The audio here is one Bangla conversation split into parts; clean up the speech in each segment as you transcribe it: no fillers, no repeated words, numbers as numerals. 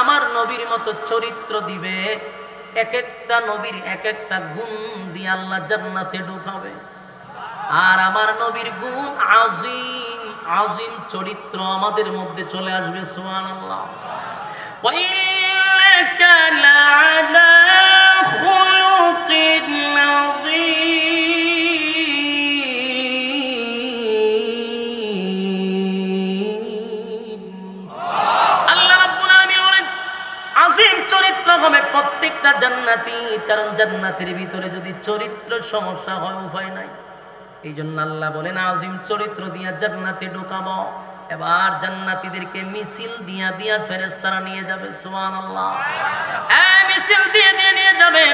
আমার নবীর মতো চরিত্র দিবে, এক একটা নবীর এক একটা গুণ দিয়ে আল্লাহ জান্নাতে ঢুকাবে। আর আমার নবীর গুণ আজিম আজিম চরিত্র আমাদের মধ্যে চলে আসবে। সুবহানাল্লাহ। ওয়াইন্নাকা লাআলা খুলুকিন আযীম। আল্লাহ রাব্বুল আলামিন বলেন আজিম চরিত্র হবে প্রত্যেকটা জান্নাতি, কারণ জান্নাতের ভিতরে যদি চরিত্রের সমস্যা হয় উপায় নাই। এই জন্য আল্লাহ বলেন আজিম চরিত্র দিয়া জান্নাতে ঢুকাবো। এবার জান্নাতীদেরকে মিছিল দিয়া দিয়া ফেরেশতারা নিয়ে যাবে। সুবহানাল্লাহ। মিছিল দিয়ে দিয়ে নিয়ে যাবে।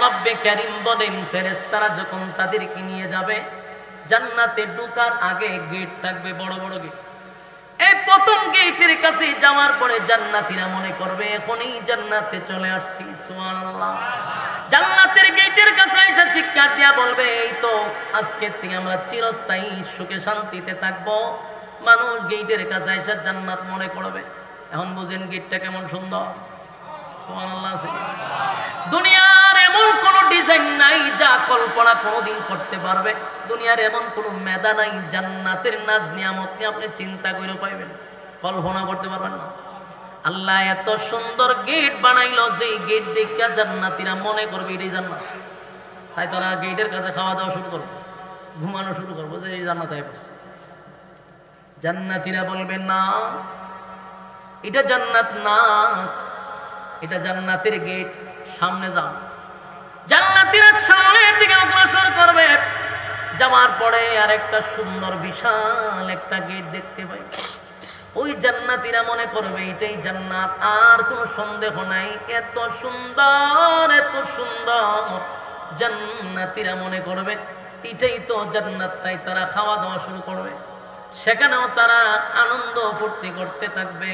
রব্বে কারীম বলেন ফেরেশতারা যখন তাদেরকে নিয়ে যাবে, জান্নাতে ঢোকার আগে গেট থাকবে, বড় বড় গেট। এই প্রথম গেটের কাছে যাওয়ার পরে জান্নাতীরা মনে করবে এখনই জান্নাতে চলে আসছি। সুবহানাল্লাহ। জান্নাতের গেটের কাছে এসে চিৎকার দিয়া বলবে এই তো আজকের থেকে আমরা চিরস্থায়ী সুখে শান্তিতে থাকবো। মানুষ গেটের কাছে এসে জান্নাত মনে করবে। এখন বুঝেন গেটটা কেমন সুন্দর। সুবহানাল্লাহ। দুনিয়ার এমন কোন ডিজাইন নাই যা কল্পনা কোনোদিন করতে পারবে। দুনিয়ার এমন কোন মেধা নাই জান্নাতের নাজ নিয়ামত নিয়ে আপনি চিন্তা করে পাইবেন, কল্পনা করতে পারবেন না। আল্লাহ এত সুন্দর গেট বানাইলো যে গেট দেখে জান্নাতীরা মনে করবে এটাই জান্নাত। তাই তারা গেটের কাছে খাওয়া দাওয়া শুরু করবে, ঘুমানো শুরু করবো যে এই জান্নাত হয়ে পড়ছে। জান্নাতীরা বলবে না, এটা জান্নাত না, এটা জান্নাতের গেট, সামনে যাও। জান্নাতীরা সামনের দিকে অগ্রসর করবে। যাওয়ার পরে আরেকটা সুন্দর বিশাল একটা গেট দেখতে পাই। ওই জান্নাতীরা মনে করবে এটাই জান্নাত, আর কোনো সন্দেহ নাই। এত সুন্দর এত সুন্দর, জান্নাতীরা মনে করবে এটাই তো জান্নাত। তাই তারা খাওয়া দাওয়া শুরু করবে। সেখানেও তারা আনন্দ ফুর্তি করতে থাকবে।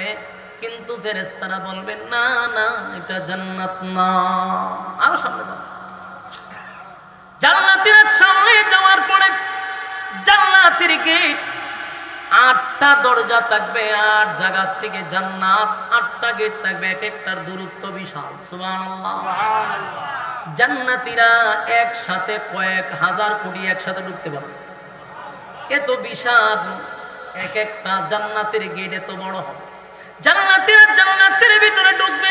কিন্তু ফেরেশতারা বলবে না না, এটা জান্নাত না, আরো সামনে যাও। জান্নাতীরা সামনে যাওয়ার পরে জান্নাতের গেট 8টা দরজা থাকবে, 8 জায়গা থেকে জান্নাত 8টা গেট থাকবে, এক একটার দূরত্ব বিশাল। সুবহানাল্লাহ। জান্নাতীরা একসাথে কয়েক হাজার কোটি একসাথে ঢুকতে পারবে, এত বিশাল এক একটা জান্নাতের গেট, এত বড় হবে। জান্নাতীরা জান্নাতের ভিতরে ঢুকবে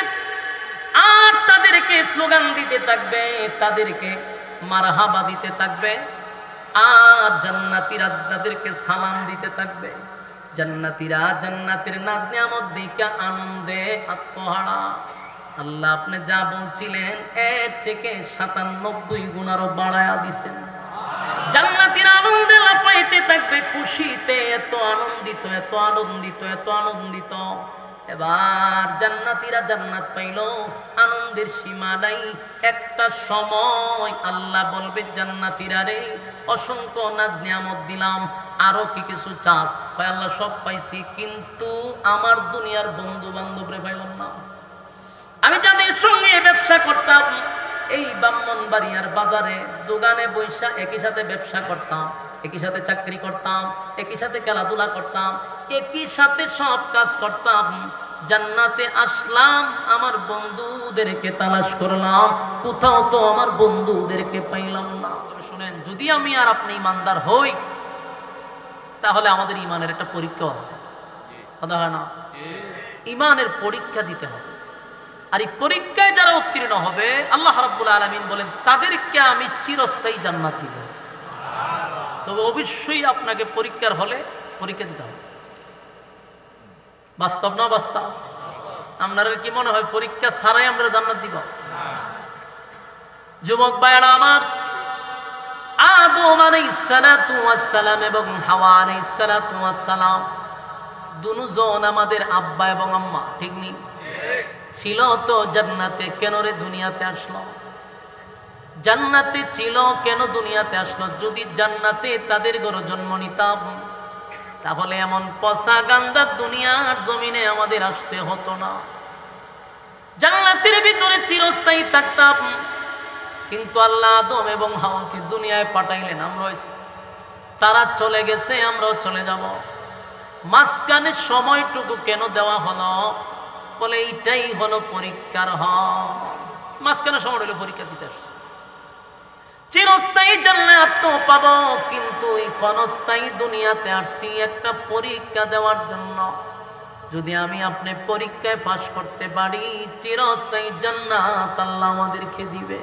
আর তাদেরকে স্লোগান দিতে থাকবে, তাদেরকে মারহাবা দিতে থাকবে, আর জান্নাতীরা তাদেরকে সালাম দিতে থাকবে। জান্নাতীরা জান্নাতের নাজ নিয়ামত দেখে আনন্দে আত্মহারা। আল্লাহ আপনি যা বলছিলেন এর থেকে 97 গুণ আরো বাড়ায়া দিছেন। জান্নাতীরা আনন্দে লাফাইতে থাকবে, খুশিতে এত আনন্দিত এত আনন্দিত এত আনন্দিত। এবার জান্নাতীরা জান্নাত পাইল, আনন্দের সীমা নাই। একটা সময় আল্লাহ বলবে জান্নাতীরা রে অসংখ্য নাজ নিয়ামত দিলাম, আরো কি কিছু চাস? হয় আল্লাহ সব পাইছি, কিন্তু আমার দুনিয়ার বন্ধু বান্ধবরে পাইলাম না। আমি যাদের সঙ্গে ব্যবসা করতাম, এই ব্রাহ্মণবাড়িয়ার বাজারে দোকানে বৈশা একই সাথে ব্যবসা করতাম, একই সাথে চাকরি করতাম, একই সাথে খেলাধুলা করতাম, একই সাথে সব কাজ করতাম। জান্নাতে আসলাম, আমার বন্ধুদেরকে তালাশ করলাম, কোথাও তো আমার বন্ধুদেরকে পাইলাম না। তবে শুনেন, যদি আমি আর আপনি ইমানদার হই তাহলে আমাদের ইমানের একটা পরীক্ষা আছে, কথা হয় না? ইমানের পরীক্ষা দিতে হবে। আর এই পরীক্ষায় যারা উত্তীর্ণ হবে আল্লাহ রাব্বুল আলামিন বলেন তাদেরকে আমি চিরস্থায়ী জান্নাত দিব। তবে অবশ্যই আপনাকে পরীক্ষার হলে পরীক্ষা দিতে হবে। বাস্তব না বাস্তব? আপনার কি মনে হয় পরীক্ষা ছাড়াই আমরা জান্নাত দিব? যুবক ভাইরা আমার, আদম আলাইহিস সালাতু ওয়াস সালাম এবং হাওয়া আলাইহিস সালাতু ওয়াস সালাম দুজন আমাদের আব্বা এবং আম্মা, ঠিক নেই? ছিল তো জান্নাতে, কেন রে দুনিয়াতে আসলো? জান্নাতে ছিল, কেন দুনিয়াতে আসলো? যদি জান্নাতে তাদের ঘরে জন্ম নিতাম তাহলে এমন পচা গান্দা দুনিয়ার জমিনে আমাদের আসতে হতো না। জান্নাতের ভিতরে চিরস্থায়ী থাকতাম। কিন্তু আল্লাহ আদম এবং হাওয়াকে দুনিয়ায় পাঠাইলেন, আমরা তারা চলে গেছে, আমরাও চলে যাব। মাঝখানে সময়টুকু কেন দেওয়া হলো? বলে এইটাই হলো পরীক্ষার হল। মাঝখানে সময় হলো পরীক্ষা দিতে আসছে। চিরস্থায়ী জান্নাত তো পাবো, কিন্তু এই ক্ষণস্থায়ী দুনিয়াতে আসছি একটা পরীক্ষা দেওয়ার জন্য। যদি আমি আপনি পরীক্ষায় পাস করতে পারি, চিরস্থায়ী জান্নাত আল্লাহ আমাদেরকে দিবে।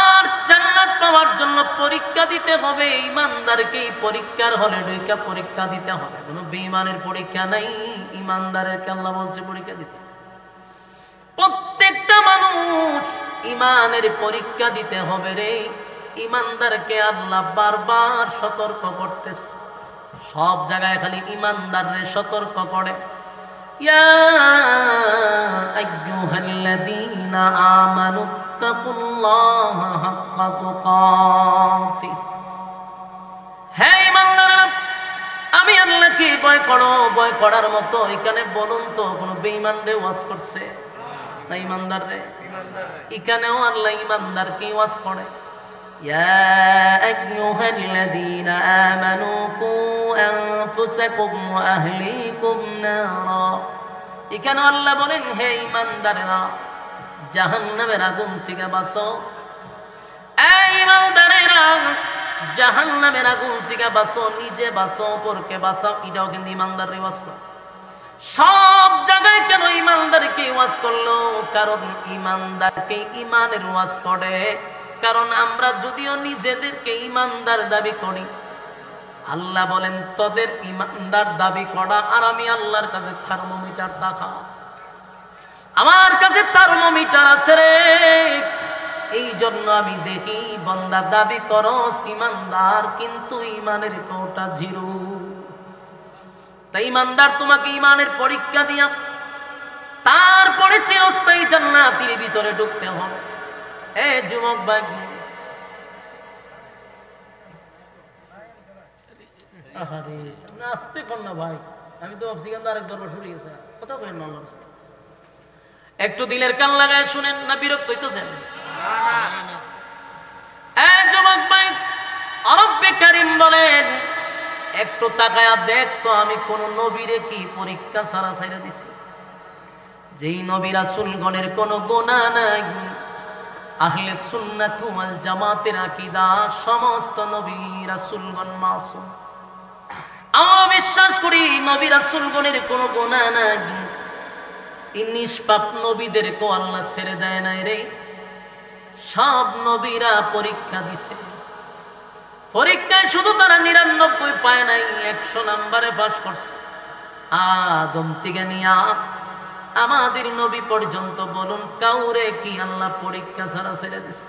আর জান্নাত পাওয়ার জন্য পরীক্ষা দিতে হবে। ইমানদারকে পরীক্ষার হলে ঢুইকা পরীক্ষা দিতে হবে। কোনো বেঈমানের পরীক্ষা নাই, ইমানদারকে আল্লাহ বলছে পরীক্ষা দিতে। প্রত্যেকটা মানুষ ইমানের পরীক্ষা দিতে হবে রে। ইমানদারকে আল্লাহ বারবার সতর্ক করতেছে। সব জায়গায় খালি ইমানদাররে সতর্ক করে। ইয়া আইয়ুহাল্লাযীনা আমানুত্তাকুল্লাহা হাক্কা তুকাতিহ, হে ইমানদাররা আমি আল্লাহকে ভয় করো। ভয় করার মতো এখানে বলুন তো কোন বেঈমানরে ওয়াজ করছে না ইমানদাররে? এখানেও আল্লাহ ইমানদারকে ওয়াজ করে। ইয়া আইয়ুহাল্লাযীনা আমানু কু আনফুসাকুম ওয়া আহলিকুম নারা। এখানেও আল্লাহ বলেন হে ইমানদাররা জাহান্নামের আগুন থেকে বাঁচো। এই ইমানদারেরা জাহান্নামের আগুন থেকে বাঁচো, নিজে বাঁচো, অপরকে বাঁচাও। এটাও কিন্তু ইমানদার ওয়াজ করে। সব জায়গায় কেন ইমানদারকে ওয়াজ করলো? কারণ ইমানদারকে ইমানের ওয়াজ করে। কারণ আমরা যদিও নিজেদেরকে ইমানদার দাবি করি, আল্লাহ বলেন তোদের ইমানদার দাবি করা আর আমি আল্লাহর কাছে থার্মোমিটার দেখা। আমার কাছে থার্মোমিটার আছে রে, এই জন্য আমি দেখি বান্দা দাবি করো ইমানদার, কিন্তু ইমানের কোটা জিরো। তাই ইমানদার তোমাকে ইমানের পরীক্ষা দিয়া তারপরে চিরস্থায়ী জান্নাতের ভিতরে ঢুকতে হবে। এ যুবক ভাই, আরে নাচতে কর না ভাই, আমি তো ভাবছি কেন আরেক দরবার শুরু গেছে। কথা বলেন না, একটু দিলের কান লাগায় শুনেন না, বিরক্ত হইতেছেন? যুবক ভাই, রব্বে কারীম বলেন একটু তাকায়া দেখ তো আমি কোন নবীরে কি পরীক্ষা ছাড়া ছাইরা দিছি? যেই নবী রাসূলগণের কোন গুনাহ নাই। আহলে সুন্নাত ওয়াল জামাতের আকীদা সমস্ত নবী রাসূলগণ মাসুম। আমরা বিশ্বাস করি নবী রাসূলগণের কোন গুনাহ নাই। এই নিষ্পাপ নবীদেরকে আল্লাহ ছেড়ে দেয় নাই রে। সব নবীরা পরীক্ষা দিছে। পরীক্ষায় শুধু তারা ৯৯ পায় নাই, ১০০ নম্বরে পাস করছে। আদম থেকে নিয়া আমাদের নবী পর্যন্ত বলুন কাউরে কি আল্লাহ পরীক্ষা ছাড়া ছেড়ে দিছে?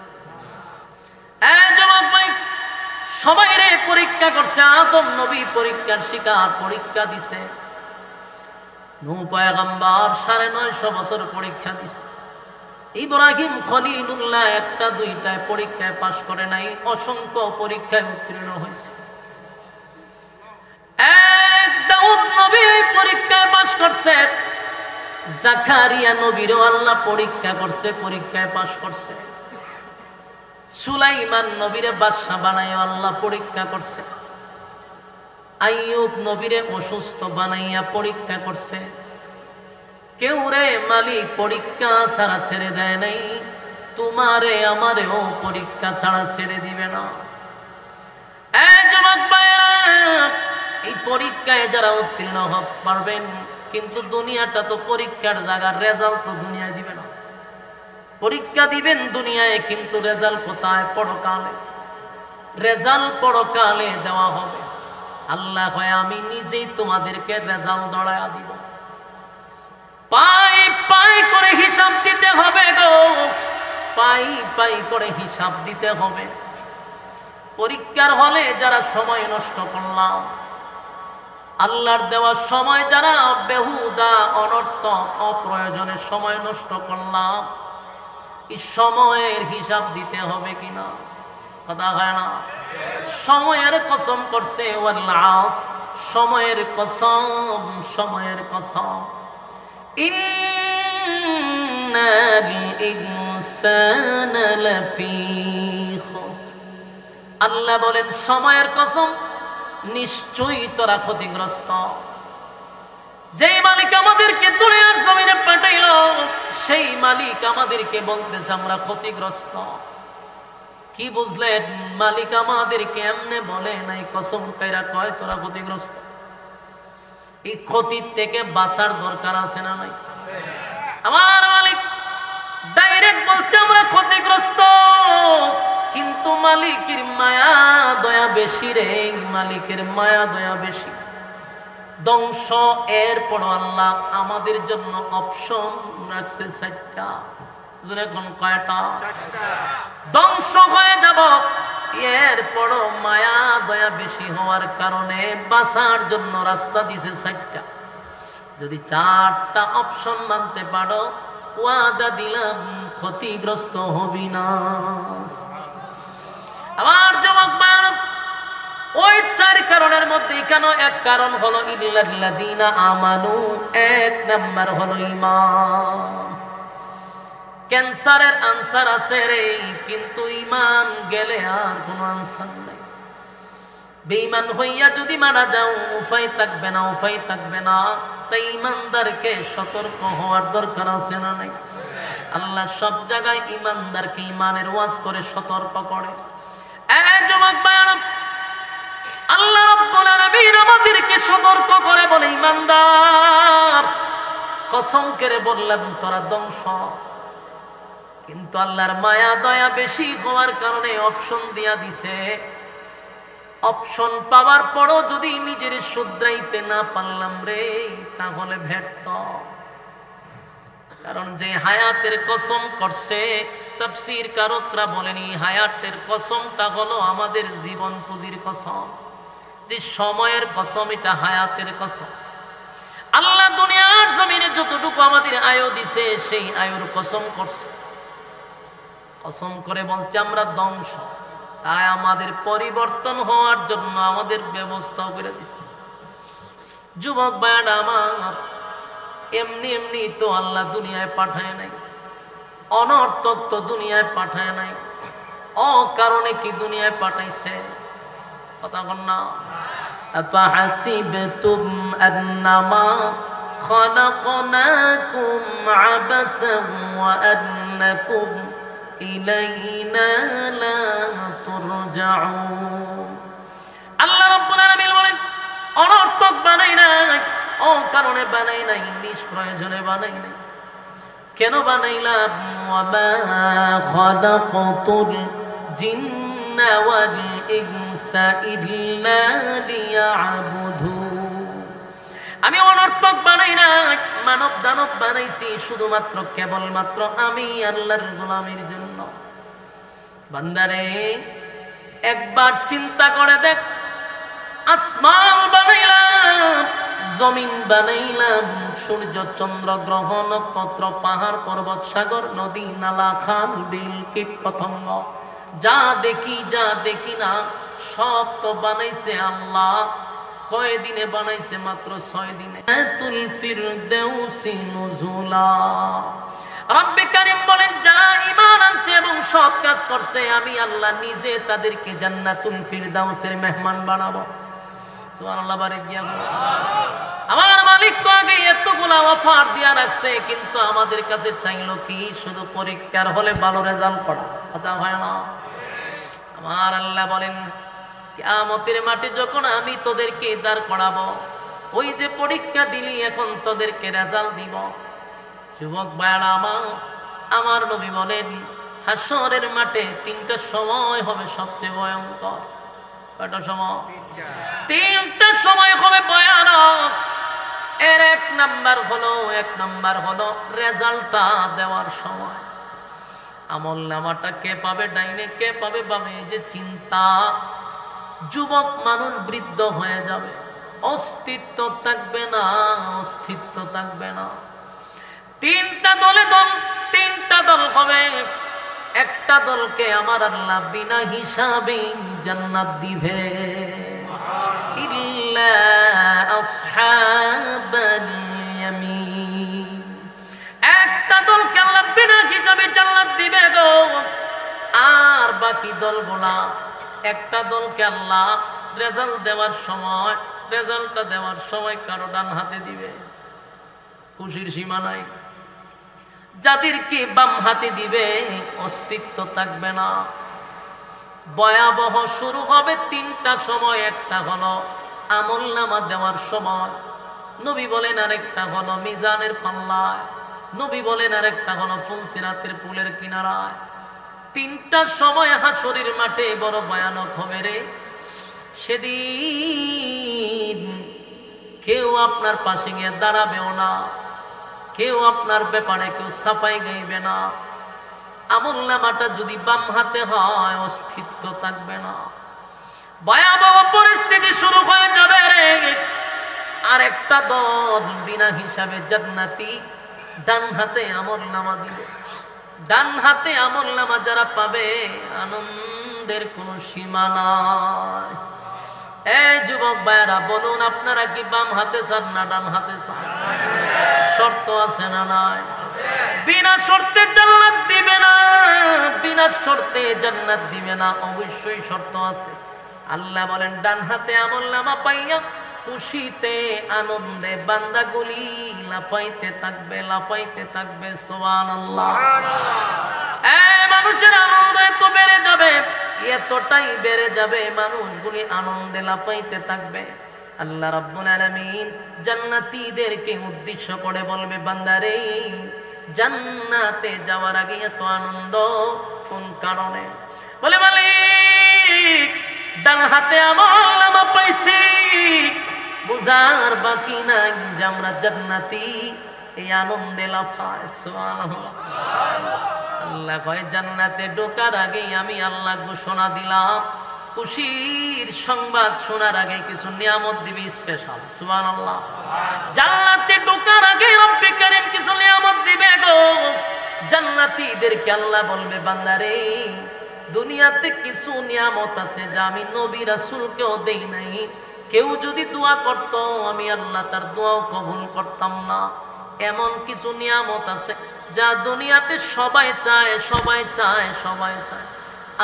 যুবক ভাই, সবাই রে পরীক্ষা করছে। আদম নবী পরীক্ষার শিকার, পরীক্ষা দিছে। নূহ পয়গম্বর ৯৫০ বছর পরীক্ষা দিছে। ইব্রাহিম খলিলুল্লাহ একটা দুইটায় পরীক্ষায় পাশ করে নাই, অসংখ্য পরীক্ষায় উত্তীর্ণ হয়েছে। দাউদ নবী পরীক্ষায় পাশ করছে। জাকারিয়া নবীরও আল্লাহ পরীক্ষা করছে, পরীক্ষায় পাশ করছে। সুলাইমান নবীরে বাদশা বানাই আল্লাহ পরীক্ষা করছে। আইয়ুব নবীরে অসুস্থ বানাইয়া পরীক্ষা করছে। কেউ রে মালিক পরীক্ষা ছাড়া ছেড়ে দেয় নাই, তোমারে আমারেও পরীক্ষা ছাড়া ছেড়ে দিবে না। যুবক ভাইরা, এই পরীক্ষায় যারা উত্তীর্ণ হতে পারবেন, কিন্তু দুনিয়াটা তো পরীক্ষার জায়গা, রেজাল্ট তো দুনিয়ায় দিবে না। পরীক্ষা দিবেন দুনিয়ায়, কিন্তু রেজাল্ট কোথায়? পরকালে। রেজাল্ট পরকালে দেওয়া হবে। আল্লাহ কয় আমি নিজেই তোমাদেরকে রেজাল্ট দড়ায়া দিব। পাই পাই করে হিসাব দিতে হবে গো, পাই পাই করে হিসাব দিতে হবে। পরীক্ষার হলে যারা সময় নষ্ট করলাম, আল্লাহর দেওয়া সময় যারা বেহুদা অনর্থক অপ্রয়োজনে সময় নষ্ট করলাম, এই সময়ের হিসাব দিতে হবে কিনা? কথা হয় না? সময়ের কসম করছে, সময়ের কসম, সময়ের কসম। ইন্নাল ইনসানা লাফি খুসর। আল্লাহ বলেন সময়ের কসম, নিশ্চয়ই তোরা ক্ষতিগ্রস্ত। যেই মালিক আমাদের আমাদেরকে দুনিয়ার জমিনে পাঠাইলো, সেই মালিক আমাদেরকে বলতেছে আমরা ক্ষতিগ্রস্ত। কি বুঝলেন? মালিক আমাদেরকে এমনে বলে নাই, কসম কাইরা কয় তোরা ক্ষতিগ্রস্ত। এই ক্ষতির থেকে বাঁচার দরকার আছে না নাই? আমার মালিক ডাইরেক্ট বলছে আমরা ক্ষতিগ্রস্ত, কিন্তু মালিকের মায়া দয়া বেশি রে, মালিকের মায়া দয়া বেশি। ধ্বংস এরপর আল্লাহ আমাদের জন্য অপশন রাখছে 4টা। এখন কয়টা? ধ্বংস হয়ে যাব, এরপরও মায়া দয়া বেশি হওয়ার কারণে বাঁচার জন্য রাস্তা দিছে 4টা। যদি 4টা অপশন মানতে পারো, ওয়াদা দিলাম ক্ষতিগ্রস্ত হবি না। আমার যুবক ভাই, ওই 4 কারণের মধ্যে কেন এক কারণ হলো ইল্লাল্লাযীনা আমানু, 1 নাম্বার হলো ঈমান। ক্যান্সারের আনসার আছে রে, কিন্তু ঈমান গেলে আর কোনো আনসার নাই। বেঈমান হইয়া যদি মারা যাও উপায় থাকবে না, উপায় থাকবে না। তাই ঈমানদারকে সতর্ক হওয়ার দরকার আছে না নাই? আল্লাহ সব জায়গায় ঈমানদারকে ঈমানের ওয়াজ করে সতর্ক করে। যুবক ভাইরা, আল্লাহ রাব্বুল আলামিন আমাদেরকে সতর্ক করে বলে, ঈমানদার কসম করে বললাম তোরা ধ্বংস। কিন্তু আল্লাহর মায়া দয়া বেশি হওয়ার কারণে অপশন দিয়া দিছে। অপশন পাওয়ার পরও যদি নিজের শুধরাইতে না পারলাম রে, তাহলে ব্যর্থ। কারণ যে হায়াতের কসম করছে, তাফসীর কারকরা বলেনি হায়াতের কসমটা হলো আমাদের জীবন পুঁজির কসম। যে সময়ের কসম, এটা হায়াতের কসম। আল্লাহ দুনিয়ার জমিনে যতটুকু আমাদের আয়ু দিছে, সেই আয়ুর কসম করছে। কসম করে বলছে আমরা ধ্বংস। তাই আমাদের পরিবর্তন হওয়ার জন্য আমাদের ব্যবস্থা করে দিছে। যুবক ভাইরা আমার, এমনি এমনি তো আল্লাহ দুনিয়ায় পাঠায় নাই, অনর্থক তো দুনিয়ায় পাঠায় নাই। অকারণে কি দুনিয়ায় পাঠাইছে? কথা বল না। আফাহাসিবতুম আন্নামা খালাকনাকুম আবাসান ওয়া আন্নাকুম ইলাইনা লা তুরজাউন। আল্লাহ রাব্বুল আলামিন বলেন, অনর্থক বানাই নাই, অকারণে বানাই নাই, নিষ্প্রয়োজনে বানাই নাই। কেন বানাইলাম? ওয়ামা খালাকাতুল জিন্না ওয়াল ইনসা ইল্লা লিয়াবুদুন। আমি অনর্থক বানাই নাই, মানব দানব বানাইছি শুধুমাত্র কেবলমাত্র আমি আল্লাহর গোলামির জন্য। বান্দারে একবার চিন্তা করে দেখ, আসমান বানাইলাম, জমিন বানাইলাম, সূর্য চন্দ্র গ্রহ নক্ষত্র পাহাড় পর্বত সাগর নদী নালা খাল বিল কীট পতঙ্গ, যা দেখি যা দেখি না সব তো বানাইছে আল্লাহ। কয় দিনে বানাইছে? মাত্র 6 দিনে। তুল ফিরদাউসি নুজুলা। রব্বে কারীম বলেন, যারা ঈমান আনছে এবং সৎ কাজ করছে, আমি আল্লাহ নিজে তাদেরকে জান্নাতুল ফিরদাউসের মেহমান বানাবো। সুবহানাল্লাহ, বারিক দিয়া বলো। আমার মালিক তো আগে এতগুলা অফার দিয়া রাখছে, কিন্তু আমাদের কাছে চাইলো কি? শুধু পরীক্ষার হলে ভালো রেজাল্ট করা। কথা হয় না? আমার আল্লাহ বলেন, কিয়ামতের মাঠে যখন আমি তোদেরকে দাঁড় করাবো, ওই যে পরীক্ষা দিলি এখন তোদেরকে রেজাল্ট দিব। যুবক ভাইরা আমার নবী বলেন, হাসরের মাঠে 3টা সময় হবে সবচেয়ে ভয়ঙ্কর। কয়টা সময়? 3টা সময় হবে ভয়ানক। এর এক নাম্বার হলো রেজাল্টটা দেওয়ার সময়। আমল নামাটা কে পাবে ডাইনে, কে পাবে বামে, যে চিন্তা। যুবক মানুষ বৃদ্ধ হয়ে যাবে, অস্তিত্ব থাকবে না, অস্তিত্ব থাকবে না। 3টা দল হবে। একটা দলকে আমার আল্লাহ বিনা হিসাবে জান্নাত দিবে, ইল্লা আসহাবাল ইয়ামিন। একটা দলকে আল্লাহ বিনা হিসাবে জান্নাত দিবে গো। আর বাকি দলগুলা, একটা দলকে আল্লাহ রেজাল্টটা দেওয়ার সময় কারো ডান হাতে দিবে, খুশির সীমা নাই। যাদেরকে বাম হাতে দিবে অস্তিত্ব থাকবে না। ভয়াবহ শুরু হবে 3টা সময়। একটা হলো আমলনামা দেওয়ার সময়, নবী বলেন, আরেকটা হলো মিজানের পাল্লায়, নবী বলেন, আরেকটা হলো ফুলসিরাতের পুলের কিনারায়। 3টা সময় হাসরের মাঠে বড় ভয়ানক হবে রে। সেদিন কেউ আপনার পাশে গিয়ে দাঁড়াবেও না, কেউ আপনার ব্যাপারে কেউ সাফাই গাইবে না। আমলনামাটা যদি বাম হাতে হয় অস্তিত্ব থাকবে না। ভয়াবহ পরিস্থিতি শুরু হয়ে যাবে রে। আরেকটা দল বিনা হিসাবে জান্নাতি ডান হাতে আমলনামা দিবে। ডান হাতে আমলনামা যারা পাবে আনন্দের কোনো সীমা নাই। এই যুবক ভাইরা বলুন, আপনারা কি বাম হাতে চান না ডান হাতে চান? শর্ত আছে না নাই? বিনা শর্তে জান্নাত দিবে না, বিনা শর্তে জান্নাত দিবে না, অবশ্যই শর্ত আছে। আল্লাহ বলেন, ডান হাতে আমলনামা পাইয়া খুশিতে আনন্দে বান্দাগুলি লাফাইতে থাকবে, লাফাইতে থাকবে। সুবহানাল্লাহ। মানুষের আনন্দ এত বেড়ে যাবে, এতটাই বেড়ে যাবে, মানুষগুলি আনন্দে লাফাইতে থাকবে। আল্লাহ রাব্বুল আলামিন জান্নাতীদেরকে উদ্দেশ্য করে বলবে, বান্দারে জান্নাতে যাওয়ার আগে এত আনন্দ কোন কারণে? বলে, মালিক ডান হাতে আমলনামা পাইছি, বুঝার বাকি নাই যে আমরা জান্নাতি, এই আনন্দে লাফায়। সুবহানাল্লাহ। আল্লাহ কয়, জান্নাতে ঢোকার আগে আমি আল্লাহ ঘোষণা দিলাম, খুশির সংবাদ শোনার আগে কিছু নিয়ামত দিবি স্পেশাল। সুবহানাল্লাহ। জান্নাতে ঢোকার আগে রব্বে কারীম কিছু নিয়ামত দিবে গো। জান্নাতীদেরকে আল্লাহ বলবে, বান্দারে দুনিয়াতে কিছু নিয়ামত আছে যা আমি নবী রাসূলকেও দেই নাই। কেউ যদি দোয়া করত আমি আল্লাহ তার দোয়াও কবুল করতাম না। এমন কিছু নিয়ামত আছে যা দুনিয়াতে সবাই চায়, সবাই চায়, সবাই চায়।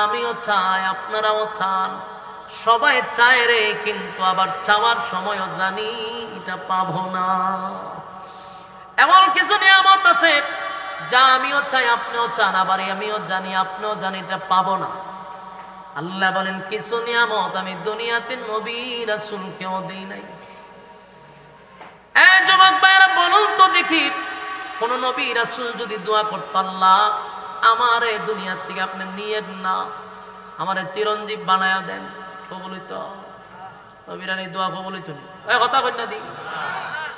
আমিও চাই, আপনারাও চান, সবাই চায় রে, কিন্তু আবার চাওয়ার সময়ও জানি এটা পাবো না। এমন কিছু নিয়ামত আছে যা আমিও চাই, আপনিও চান, আবার আমিও জানি, আপনিও জানি এটা পাবো না। আল্লাহ বলেন, কিছু নিয়ামত আমি দুনিয়াতে নবী রাসূলকেও দেই নাই। এই যুবক ভাইরা বলুন তো দেখি, কোন নবী রাসূল যদি দোয়া করত, আল্লাহ আমারে দুনিয়ার থেকে আপনি নিয়েন না, আমারে চিরঞ্জীব বানায়া দেন, কবুল হইতো? নবীরার এই দোয়া কবুল হইতো? কথা কই না দি?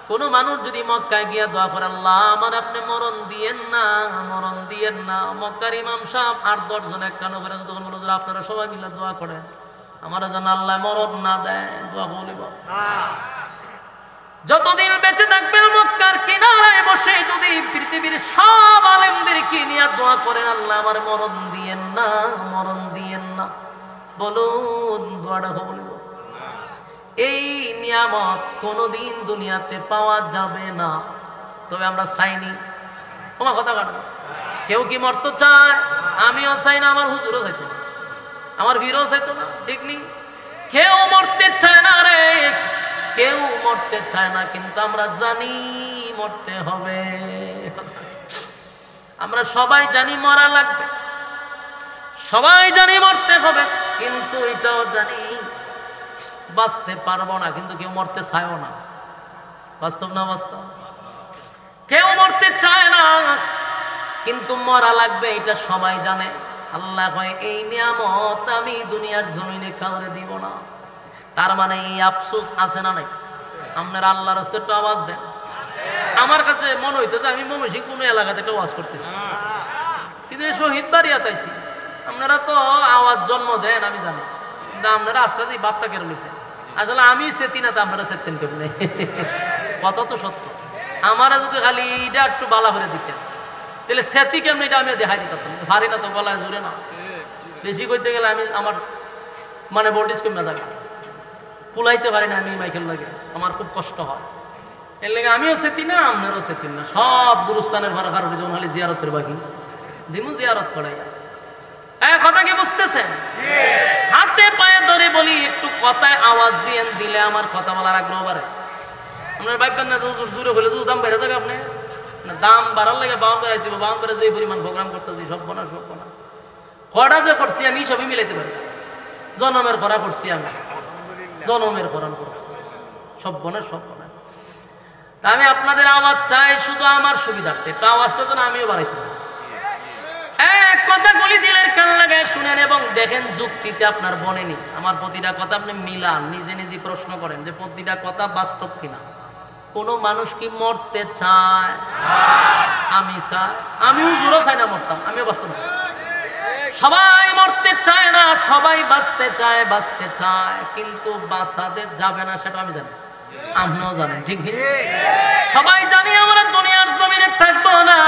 কোন মানুষ যদি মক্কায় গিয়া দোয়া করে, আল্লাহ আমার আপনি মরণ দিয়েন না, মরণ দিয়েন না, মক্কার ইমাম সাহেব 8-10 জন এক কানো করে তখন বলল, আপনারা সবাই মিলে দোয়া করেন আমার যেন আল্লাহ মরণ না দেয়, দোয়া বলিব। যতদিন বেঁচে থাকবেন মক্কার কিনারায় বসে যদি পৃথিবীর সব আলেমদেরকে নিয়ে দোয়া করেন, আল্লাহ আমার মরণ দিয়েন না, মরণ দিয়েন না, বলুন দোয়াটা বলিব। এই নিয়ামত কোনদিন দুনিয়াতে পাওয়া যাবে না। তবে আমরা চাইনি, তোমার কথা কাটবে। কেউ কি মরতে চায়? আমিও চাই না, আমার হুজুরও চাইতো না, আমার বীরও চাইতো না, ঠিক নেই? কেউ মরতে চায় না রে, কেউ মরতে চায় না, কিন্তু আমরা জানি মরতে হবে। আমরা সবাই জানি মরা লাগবে, সবাই জানি মরতে হবে, কিন্তু এটাও জানি বাঁচতে পারবো না, কিন্তু কেউ মরতে চায়ও না। বাস্তব না বাস্তব? কেউ মরতে চায় না, কিন্তু মরা লাগবে, এটা সবাই জানে। আল্লাহ কয়, এই নিয়ামত আমি দুনিয়ার জমিনে কাউরে দিব না। তার মানে এই আফসোস আছে না নাই? আপনারা আল্লাহর রাস্তায় একটু আওয়াজ দেন। আমার কাছে মনে হইতো যে আমি ময়মনসিংহ কোনো এলাকাতে একটা ওয়াজ করতেছি, কিন্তু শহীদ বাড়িয়া তাইছি। আপনারা তো আওয়াজ জন্ম দেন আমি জানি, কিন্তু আপনারা আজকাল এই বাপটা কেন লইছেন? আসলে আমি সেতি না, তো আপনারা সেতেন কেমনে? কথা তো সত্য। আমারা যদি খালি এটা একটু বালা করে দিতেন, তাহলে সেতি কেমন এটা আমি দেখাই দিতাম। ভারী না তো, গলায় জোরে না, বেশি করতে গেলে আমি আমার মানে ভোল্টেজ কমে যাবে, কুলাইতে পারি না আমি, মাইকেল লাগে আমার খুব কষ্ট হয়। এর লেগে আমিও সেতি না, আপনারও সেতি না। সব গুরুস্থানের ভাড়া কারণে যখন খালি জিয়ারতের বাকি দিমু, জিয়ারত করাই। কথা কি বুঝতেছেন? হাতে পায়ে ধরে বলি, একটু কথায় আওয়াজ দিয়ে দিলে আমার কথা বলার আগ্রহ বাড়ে। আপনার ভাববেন না জুড়ে হলে তো দাম বেড়ে থাকে আপনি না, দাম বাড়ার লাগে বাউন বেড়াই দিব, বাউন বেড়ে যে পরিমাণ প্রোগ্রাম করতেছি সব না খরা যে করছি আমি সবই মিলাইতে পারি। জনমের খরা করছি আমি, জনমের খরণ করছি, সব তা আমি আপনাদের আওয়াজ চাই শুধু আমার সুবিধার্থে, একটু আওয়াজটা যেন আমিও বাড়াইতে পারি। এক কথাগুলি দিলের কান লাগায় শুনেন এবং দেখেন যুক্তিতে আপনার বনেনি। আমার প্রতিটা কথা আপনি মিলান, নিজে নিজে প্রশ্ন করেন যে প্রতিটা কথা বাস্তব কিনা। কোনো মানুষ কি মরতে চায়? আমি চাই, আমিও জোরও চাই না মরতাম, আমিও বাঁচতাম চাই। সবাই মরতে চায় না, সবাই বাঁচতে চায়, কিন্তু বাঁচাতে যাবে না সেটা আমি জানি, আপনিও জানেন, ঠিক ঠিক। সবাই জানি আমরা দুনিয়ার জমিনে থাকবো না,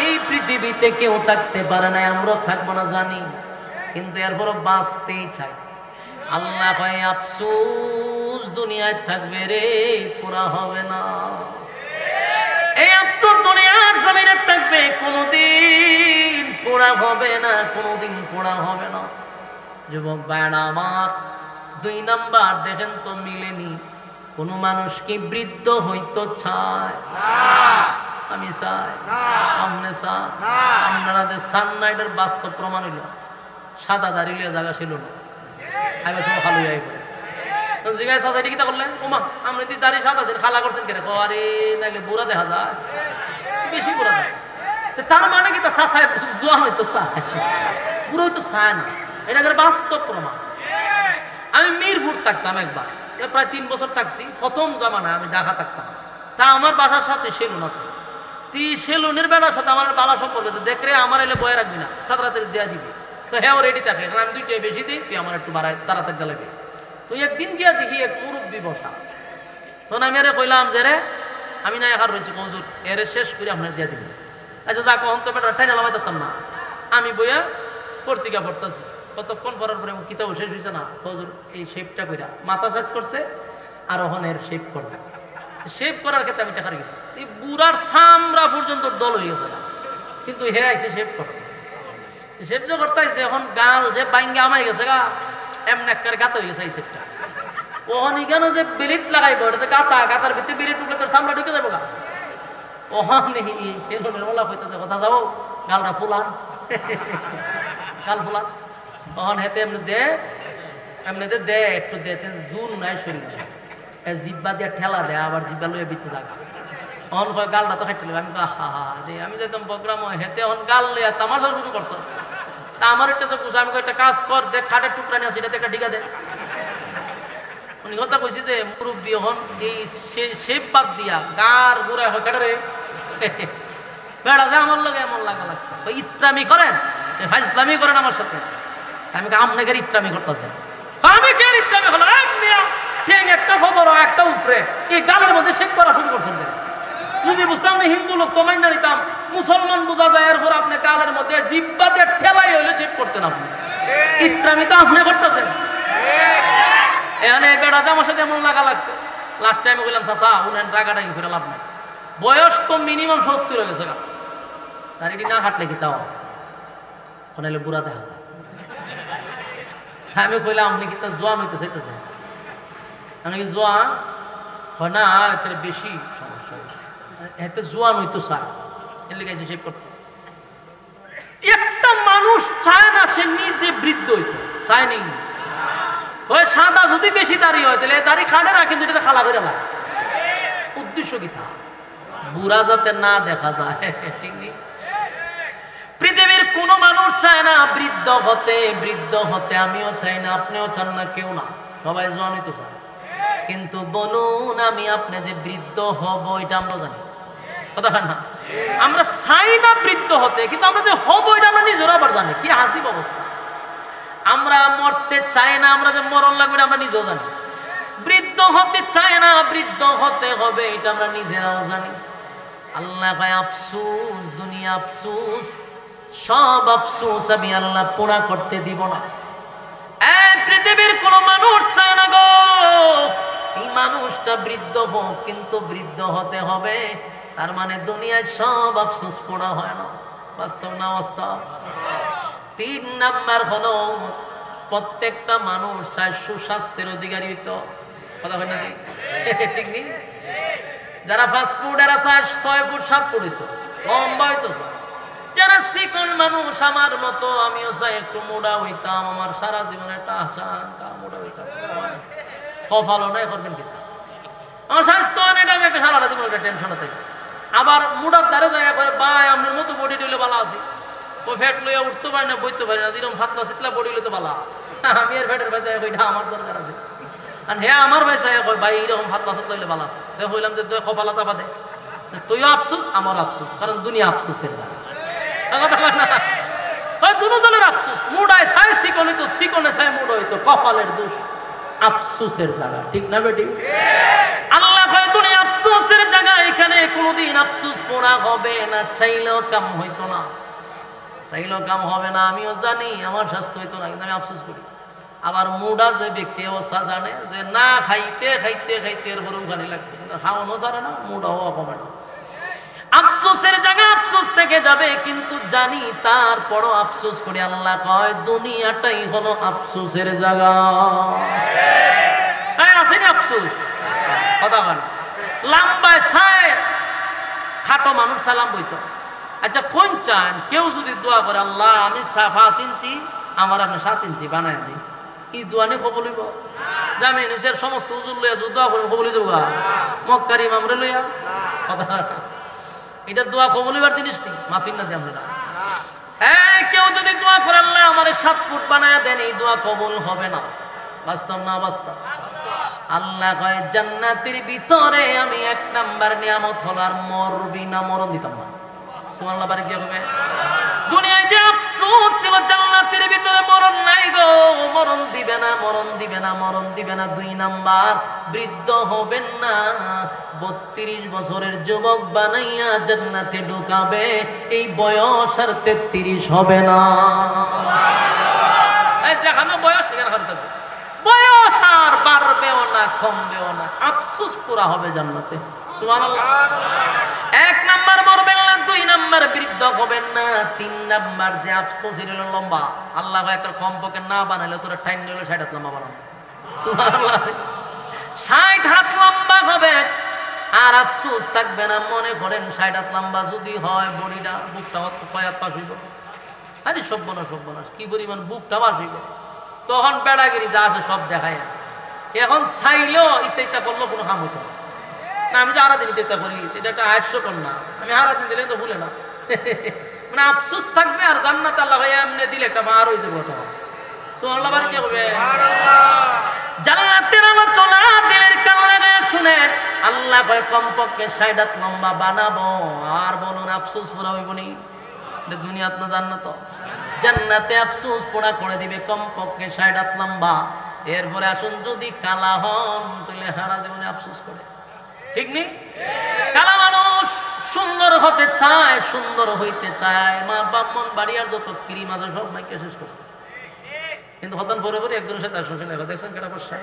এই পৃথিবীতে কেউ থাকতে পারে না, আমরাও থাকবো না জানি, কিন্তু এরপরও বাঁচতেই চাই। আল্লাহ কয় আফসোস দুনিয়ায় থাকবে রে, পুরা হবে না। এই আফসোস দুনিয়ার জমিনে থাকবে, কোনোদিন পুরা হবে না, কোনোদিন পুরা হবে না। যুবক ভাইরা আমার, 2 নাম্বার দেখেন তো মিলেনি। কোন মানুষ কি বৃদ্ধ হইতো চায়? আমি চাই, আপনি চান, আপনারা চান না, এটার বাস্তব প্রমাণ হইল। সাদা দাড়ি লিয়া জায়গা ছিল না, আইবার সময় খালু যাই করে জিজ্ঞাসা সোসাইটি কিতা করলেন, ওমা আপনি তুই দাড়ি সাদা আছেন, খালা করছেন কেন? আরে নাকি বুড়া দেখা যায়, বেশি বুড়া দেয়। তার মানে কি তা চায় জোয়ান হইতো চায়, বুড়ো হইতো চায় না, এটা বাস্তব প্রমাণ। আমি মিরপুর থাকতাম একবার, প্রায় 3 বছর থাকছি। প্রথম জামানায় আমি ঢাকা থাকতাম, তা আমার বাসার সাথে সেলুন আছে। সেলুনের বেলার সাথে আমার বালা সম্পর্ক আছে, দেখ রে আমার এলে বয়ে রাখবি না, তাড়াতাড়ি দেওয়া দিবি। তো হ্যাঁ রেডি থাকে, আমি 2টাই বেশি দিই, তুই আমার একটু বাড়ায় তাড়াতাড়ি জ্বালাবি। তুই একদিন গিয়া দেখি এক মুরব্বী বসা, তখন আমি আরে কইলাম যে রে আমি না একার রয়েছি কজুর, এর শেষ করে আপনার দিয়া দিবি। আচ্ছা যা কখন তো বেটা টাইনা লামাই থাকতাম না, আমি বইয়া পত্রিকা পড়তেছি। কতক্ষণ পড়ার পরে কিতাব শেষ হয়েছে না, হজুর এই শেপটা কইরা মাথা সাজ করছে, আর ওখানের শেপ করবে। শেপ করার ক্ষেত্রে আমি টাকা গেছি, এই বুড়ার সামরা পর্যন্ত দল হয়ে গেছে, কিন্তু হে আইসে শেপ করতে। শেপ যে করতে আইসে, এখন গাল যে বাইঙ্গে আমাই গেছে গা, এমন এক গাত হয়ে গেছে এই শেপটা। ওখানে কেন যে বিলিট লাগাইব, এটা গাতা, গাতার ভিতরে বিলিট উঠলে তোর সামরা ঢুকে যাবো গা। ওখানে সে লোকের ওলা হইতেছে, কথা যাবো গালটা ফুলান, গাল ফুলান। তখন হেতে এমনিতে দে একটু দে, জুন নাই শরীরে, জিব্বা দিয়ে ঠেলা দেয়, আবার জিব্বা লইয়া বিতে জায়গা। অন কয় গালটা তো খাইতে আমি হা হা রে, আমি যেতাম প্রোগ্রাম হেতে অন গাল লইয়া তামাশা শুরু করছ। তা আমার একটা চোখ আমি একটা কাজ কর, দেখ খাটের টুকরা নিয়ে সেটাতে একটা ঢিকা দে। উনি কথা কইছি যে মুরব্বী হন এই শেপ বাদ দিয়া গার গোড়া হয় কেটে রে বেড়া যে আমার লগে এমন লাগা লাগছে। ইত্রামি করেন, ফাইজলামি করেন আমার সাথে। আমি আপনাকে ইত্রামি করতেছে, আমি কে ইত্রামি হলো একটা খবর একটা উপরে এই গালের মধ্যে শেখ করা শুরু করছেন। যদি বুঝতাম আমি হিন্দু লোক তো মাইনা নিতাম, মুসলমান বোঝা যায়, এরপর আপনি গালের মধ্যে জিব্বাতে ঠেলাই হইলে চেক করতেন। আপনি ইত্রামি তো আপনি করতেছেন। এখানে বেড়াতে আমার সাথে এমন লাগা লাগছে। লাস্ট টাইমে বললাম চাচা উনার টাকাটাকে ঘুরে লাভ নাই, বয়স তো মিনিমাম 70 হয়ে গেছে গা, তার এটি না হাঁটলে কি তাও ওনাইলে বুড়া দেখা যায়। আমি কইলাম আপনি কি তার জোয়ান হইতে চাইতেছেন? আমি কি জোয়ান হয় না, এতে বেশি সমস্যা, এতে জোয়ান হইতো চায়, এর লেগে সে করতো। একটা মানুষ চায় না সে নিজে বৃদ্ধ হইতো, চায় নেই। ওই সাদা যদি বেশি দাঁড়িয়ে হয় তাহলে দাড়ি খাড়ে না, কিন্তু এটা খালা করে না। উদ্দেশ্য কি তা বুড়া যাতে না দেখা যায়, ঠিক নেই। পৃথিবীর কোন মানুষ চায় না বৃদ্ধ হতে, আমিও চাই না, আপনিও চান না, কেউ না, সবাই জোয়ানই তো চায়। কিন্তু বলুন আমি আপনি যে বৃদ্ধ হব এটা আমরা জানি, কথা না, আমরা চাই না বৃদ্ধ হতে, কিন্তু আমরা যে হব এটা আমরা নিজেরা আবার জানি। কি আজীব অবস্থা, আমরা মরতে চাই না, আমরা যে মরণ লাগবে আমরা নিজেও জানি। বৃদ্ধ হতে চাই না, বৃদ্ধ হতে হবে এটা আমরা নিজেরাও জানি। আল্লাহ কয় আফসোস দুনিয়া আফসোস, সব আফসোস আমি আল্লাহ পুরা করতে দিব না। এই পৃথিবীর কোন মানুষ চায় না গো এই মানুষটা বৃদ্ধ হোক, কিন্তু বৃদ্ধ হতে হবে। তার মানে দুনিয়ায় সব আফসোস পুরা হয় না, বাস্তব না বাস্তব? 3 নাম্বার হলো প্রত্যেকটা মানুষ চায় সুস্বাস্থ্যের অধিকারী হইতো, কথা হয় না ঠিক নেই? যারা 5 ফুট এরা 6 ফুট 7 ফুট হইতো, লম্বা হইতো। যারা চিকন মানুষ আমার মতো, আমিও চাই একটু মোটা হইতাম, আমার সারা জীবনে একটা আশা মোটা হইতাম। কপালও নাই, করবেন কি? আমার স্বাস্থ্য অনেক, আমি একটা সারাটা জীবনে একটা টেনশনে থাকি। আবার মোটার দ্বারা যায় করে ভাই আপনার মতো বডি দিলে ভালো আছি, ফ্যাট লইয়া উঠতে পারি না, বইতে পারি না, এরকম ফাতলা চিতলা বডি লইতে ভালো। আমি আর ফ্যাটের ভাই যাই কইটা আমার দরকার আছে, আর হ্যাঁ আমার ভাই চাই কই ভাই এইরকম ফাতলা চিতলা হইলে ভালো আছে। দেখ হইলাম যে তুই কপালতা বাদে, তুইও আফসোস আমার আফসোস, কারণ দুনিয়া আফসোসের জায়গা। দুজনের আফসোস, মুডায় ছায় চিকন হইতো, চিকনে ছায় মুড হইতো, কপালের দোষ, আফসোসের জায়গা। ঠিক না বেটি? আল্লাহ কয় দুনিয়া আফসোসের জায়গা, এখানে কোনোদিন আফসোস পোড়া হবে না, চাইলেও কাম হইতো না, চাইলেও কাম হবে না। আমিও জানি আমার স্বাস্থ্য হইতো না, কিন্তু আমি আফসোস করি। আবার মুডা যে ব্যক্তি অবস্থা জানে যে না খাইতে খাইতে খাইতে এরপরে ওখানে লাগবে, খাওয়ানো ছাড়ে না, মুডাও অপমান। আফসোসের জায়গা আফসোস থেকে যাবে, কিন্তু জানি তারপরও আফসোস করি। আল্লাহ কয় দুনিয়াটাই হলো আফসোসের জায়গা। আসেনি আফসোস? কথা বল। লম্বায় ছায় খাটো মানুষ সালাম বইতো। আচ্ছা কোন চান কেউ যদি দোয়া করে আল্লাহ আমি 5 ইঞ্চি, আমার আপনি 7 ইঞ্চি বানায় দিই, এই দোয়া নিয়ে খবর লইব? জামি নিচের সমস্ত উজুর লইয়া দোয়া করে খবর লইব? মক্কার ইমামরে লইয়া? কথা, এটা দোয়া কবুলিবার জিনিস নেই, মাতিন না দিয়ে আমরা। হ্যাঁ, কেউ যদি দোয়া করে আল্লাহ আমার 7 ফুট বানায় দেন, এই দোয়া কবুল হবে না। বাস্তব না বাস্তব? আল্লাহ কয় জান্নাতের ভিতরে আমি 1 নাম্বার নিয়ামত হলো আর মরবি না, মরণ দিতাম না। সুবহানাল্লাহ, বাড়ি গিয়ে হবে। দুনিয়ায় যে আফসোস ছিল, জান্নাতের ভিতরে মরণ নাই গো, মরণ দিবে না, মরণ দিবে না, মরণ দিবে না। 2 নাম্বার, বৃদ্ধ হবেন না, 32 বছরের যুবক বানাইয়া জান্নাতে ঢুকাবে, এই বয়স আর 33 হবে না। যেখানে বয়স সেখানে ঘরে থাকবে, বয়স আর বাড়বেও না কমবেও না, আফসোস পুরা হবে জান্নাতে। সুবহানাল্লাহ। 1 নাম্বার মরবেন না, 2 নাম্বার বৃদ্ধ হবেন না, 3 নাম্বার যে আফসোস হলো লম্বা। আল্লাহ একটা কমপক্ষে না বানাইলে তোরা টাইম নিলে 60 হাত লম্বা বানাবো। সুবহানাল্লাহ। 60 হাত লম্বা হবে আর আফসোস থাকবে না। মনে করেন 60 হাত লম্বা যদি হয়, বডিটা বুকটা কয় হাত পাশ হইব? আরে সব্যনাশ সব্যনাশ, কি পরিমাণ বুকটা পাশ হইব, তখন বেড়াগিরি যা আছে সব দেখায়। এখন চাইলেও ইত্যা করলো কোনো কাম হইতো না। আমি যে আরাদিন ইত্যা করি, এটা একটা 800 টন না, আমি আরাদিন দিলে তো ভুলে না। মানে আফসোস থাকবে, আর জান্নাত আল্লাহ ভাই এমনি দিলে একটা বার হয়ে যাবো। তখন সুবহানাল্লাহ, বাড়ি কি হবে? জান্নাতের আলোচনা দিলের কান লাগায় শুনেন। আল্লাহ কয় কমপক্ষে 60 হাত লম্বা বানাবো, আর বলুন আফসোস পুরা হইব নি? দুনিয়াত না জান্নাত? জান্নাতে আফসোস পোড়া করে দিবে কমপক্ষে 60 হাত লম্বা। এরপরে আসুন যদি কালা হন, তাহলে সারা জীবনে আফসোস করে। ঠিক নেই? কালা মানুষ সুন্দর হতে চায়, সুন্দর হইতে চায়, মা ব্রাহ্মণ বাড়িয়ার যত ক্রিম আছে সব মাইকে শেষ করছে, কিন্তু হতান পরে পরে একজনের সাথে আসছে দেখছেন কেটা বসা,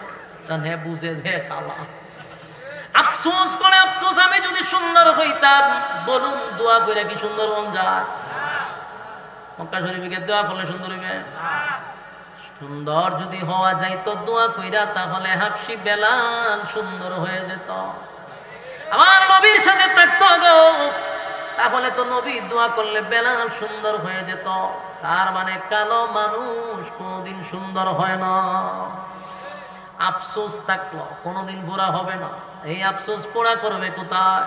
হ্যাঁ বুঝে যে কালা আফসোস করে। আফসোস আমি যদি সুন্দর হইতাম, বলুন দোয়া করে কি সুন্দর হন যায়? মক্কা শরীফে দোয়া করলে সুন্দর হইবে? সুন্দর যদি হওয়া যাইতো দোয়া কইরা, তাহলে হাফসি বেলাল সুন্দর হয়ে যেত, আমার নবীর সাথে থাকতো গো, তাহলে তো নবী দোয়া করলে বেলাল সুন্দর হয়ে যেত। তার মানে কালো মানুষ কোনোদিন সুন্দর হয় না। আফসোস থাকলো কোনোদিন পুরা হবে না। এই আফসোস পুরা করবে কোথায়?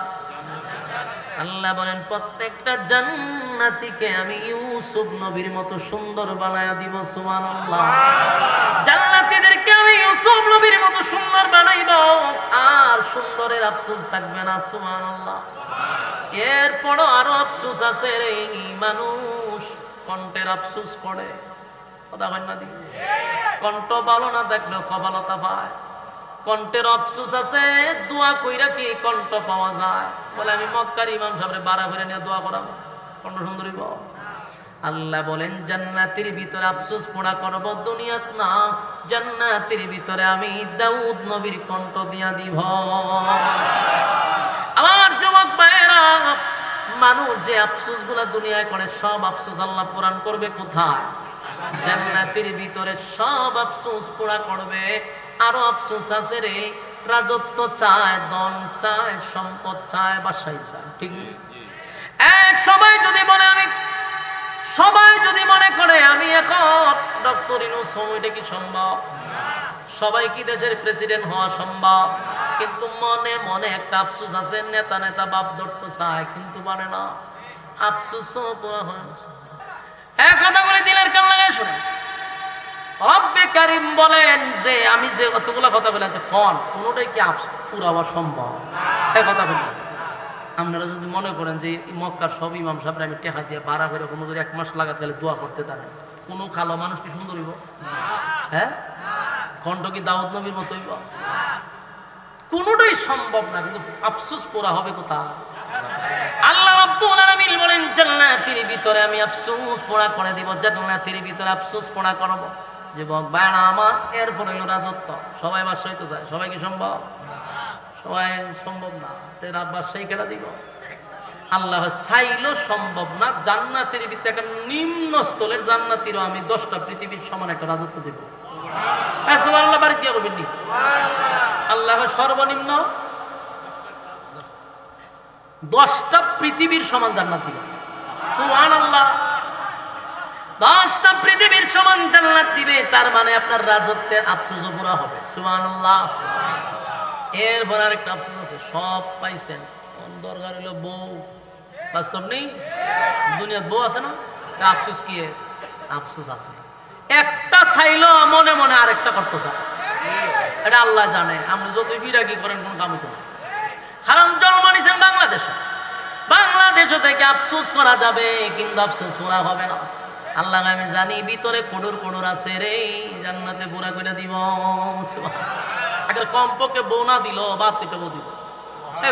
আল্লাহ বলেন প্রত্যেকটা জান্নাতীকে আমি ইউসুফ নবীর মতো সুন্দর বানায়া দিব। সুবহানাল্লাহ। জান্নাতীদেরকে আমি ইউসুফ নবীর মতো সুন্দর বানাইব, আর সুন্দরের আফসোস থাকবে না। সুবহানাল্লাহ। এরপরও আরো আফসোস আছে রে, মানুষ কণ্ঠের আফসোস করে, কথা হয় না দিন? কণ্ঠ ভালো না দেখলেও কপালতা পায়। কণ্ঠের আফসোস আছে, দোয়া কইরা কি কণ্ঠ পাওয়া যায়? বলে আমি মক্কার ইমাম সাহেবের বাড়া করে নিয়ে দোয়া করাবো, কণ্ঠ সুন্দরী পাও। আল্লাহ বলেন জান্নাতের ভিতরে আফসোস পোড়া করব, দুনিয়াত না। জান্নাতের ভিতরে আমি দাউদ নবীর কণ্ঠ দিয়া দিব। আমার যুবক ভাইয়েরা, মানুষ যে আফসোস গুলা দুনিয়ায় করে, সব আফসোস আল্লাহ পূরণ করবে কোথায়? জান্নাতের ভিতরে সব আফসোস পুরা করবে। আরো আফসোস আছে রে, রাজত্ব চায়, ধন চায়, সম্পদ চায়, বাসাই চায়, ঠিক না? এক সবাই যদি মনে করে আমি এখন ডক্টর ইউনূস হব, এটা কি সম্ভব? সবাই কি দেশের প্রেসিডেন্ট হওয়া সম্ভব? কিন্তু মনে মনে একটা আফসোস আছে, নেতা বাপ ধরতে চায় কিন্তু পারে না, আফসোসও পুরা হয়। এক কথা বলে দিলের কান লাগায় শুনে রব্বে কারিম বলেন যে আমি যে কতগুলো কথা বলে আছে কোনোটাই কি পুরা হওয়া সম্ভব? এক কথা বলছি, আপনারা যদি মনে করেন যে মক্কার সব ইমাম সাহেবরা আমি টেকা দিয়ে ভাড়া করে কোনো যদি 1 মাস লাগাতে গেলে দোয়া করতে পারেন, কোনো কালো মানুষ কি সুন্দর হইব? হ্যাঁ, কণ্ঠ কি দাউদ নবীর মতো হইব? কোনোটাই সম্ভব না, কিন্তু আফসোস পুরা হবে কোথায়? আল্লাহ রাব্বুল আলামিন বলেন জান্নাতের ভিতরে আমি আফসোস পুরা করে দিব, জান্নাতের ভিতরে আফসোস পুরা করব। যুবক ভাইরা আমার, এরপরে হলো রাজত্ব। সবাই বাদশাহী তো চায়, সবাই কি সম্ভব? সবাই সম্ভব না, তেরা বাদশাহী কেটে দিব। আল্লাহ চাইলেও সম্ভব না। জান্নাতের ভিতরে একটা নিম্ন স্থলের জান্নাতিরও আমি 10টা পৃথিবীর সমান একটা রাজত্ব দিব। সুবহানাল্লাহ, বাড়ি দিয়ে বলবেন নি? আল্লাহ সর্বনিম্ন 10টা পৃথিবীর সমান জান্নাত দিবে। সুবহানাল্লাহ, 10টা পৃথিবীর সমান জান্নাত দিবে। তার মানে আপনার রাজত্বের আফসোস পুরা হবে। সুবহানাল্লাহ। এরপর আরেকটা আফসোস আছে, সব পাইছেন, দরকার হলো বউ। বাস্তব নেই, দুনিয়ার বউ আছে না? আফসোস কি? আফসোস আছে। একটা চাইলো মনে মনে আরেকটা করতে চায়, এটা আল্লাহ জানে। আপনি যতই ফিরাকি করেন কোন কাম হতো না। কারণ জন্ম নিয়েছেন বাংলাদেশও থেকে আফসোস করা যাবে, কিন্তু আফসোস পুরা হবে না। আল্লাহ আমি জানি ভিতরে কোডর আছে রে, জান্নাতে পুরা করে দিব। আগে কমপক্ষে বউ না দিল বা দুটো বউ দিব,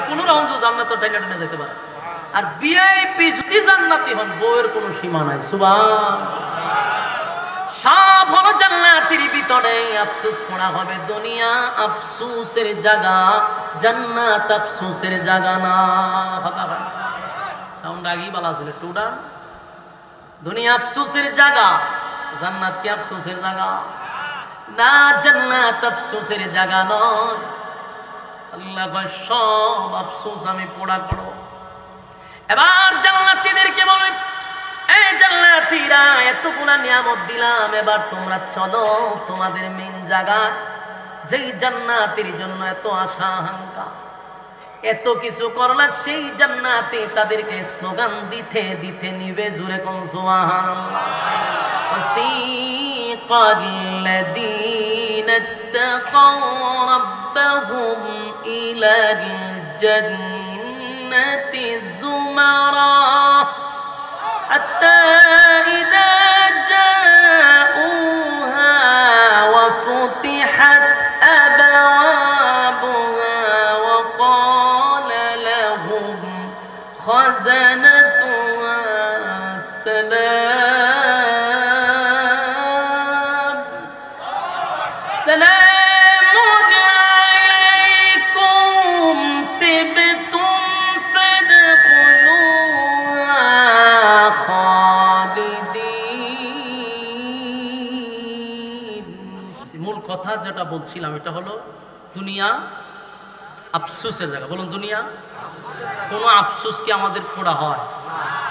কোন রকম জান্নাত টেনে টেনে যেতে পারে। আর ভিআইপি যদি জান্নাতি হন, বউয়ের কোনো সীমা নাই। সব হলো জান্নাতের ভিতরে। আফসোস পড়া হবে। দুনিয়া আফসোসের জায়গা, জান্নাত আফসোসের জায়গা না। সাউন্ড আগেই বলা ছিল টুডা। দুনিয়া আফসোসের জায়গা, জান্নাত কি আফসোসের জায়গা না? জান্নাত আফসোসের জায়গা নয়। আল্লাহ সব আফসোস আমি পোড়া করো। এবার জান্নাতীদেরকে বলে, এই জান্নাতীরা এতগুলা নিয়ামত দিলাম, এবার তোমরা চলো তোমাদের মেন জায়গায়। যেই জান্নাতের জন্য এত আশা আকাঙ্ক্ষা, এত কিছু করলা, সেই জান্নাতে তাদেরকে স্লোগান দিতে দিতে নিবে। জোরে কোন সুবহানাল্লাহ। ওয়াসিকাল্লাযীনা ইত্তাকাউ রাব্বাহুম ইলাল জান্নাতি যুমারা হাত্তা ইযা জাউহা ওয়া ফুতিহাত আবওয়াবুহা ওয়া ক্বালা লাহুম খাযানাতুহা সালাম সালামুন আলাইকুম তিবতুম ফাদখুলুহা খালিদিন। মূল কথা যেটা বলছিলাম, এটা হলো দুনিয়া আফসোসের জায়গা। বলুন, দুনিয়া কোনো আফসোস কি আমাদের পোড়া হয়?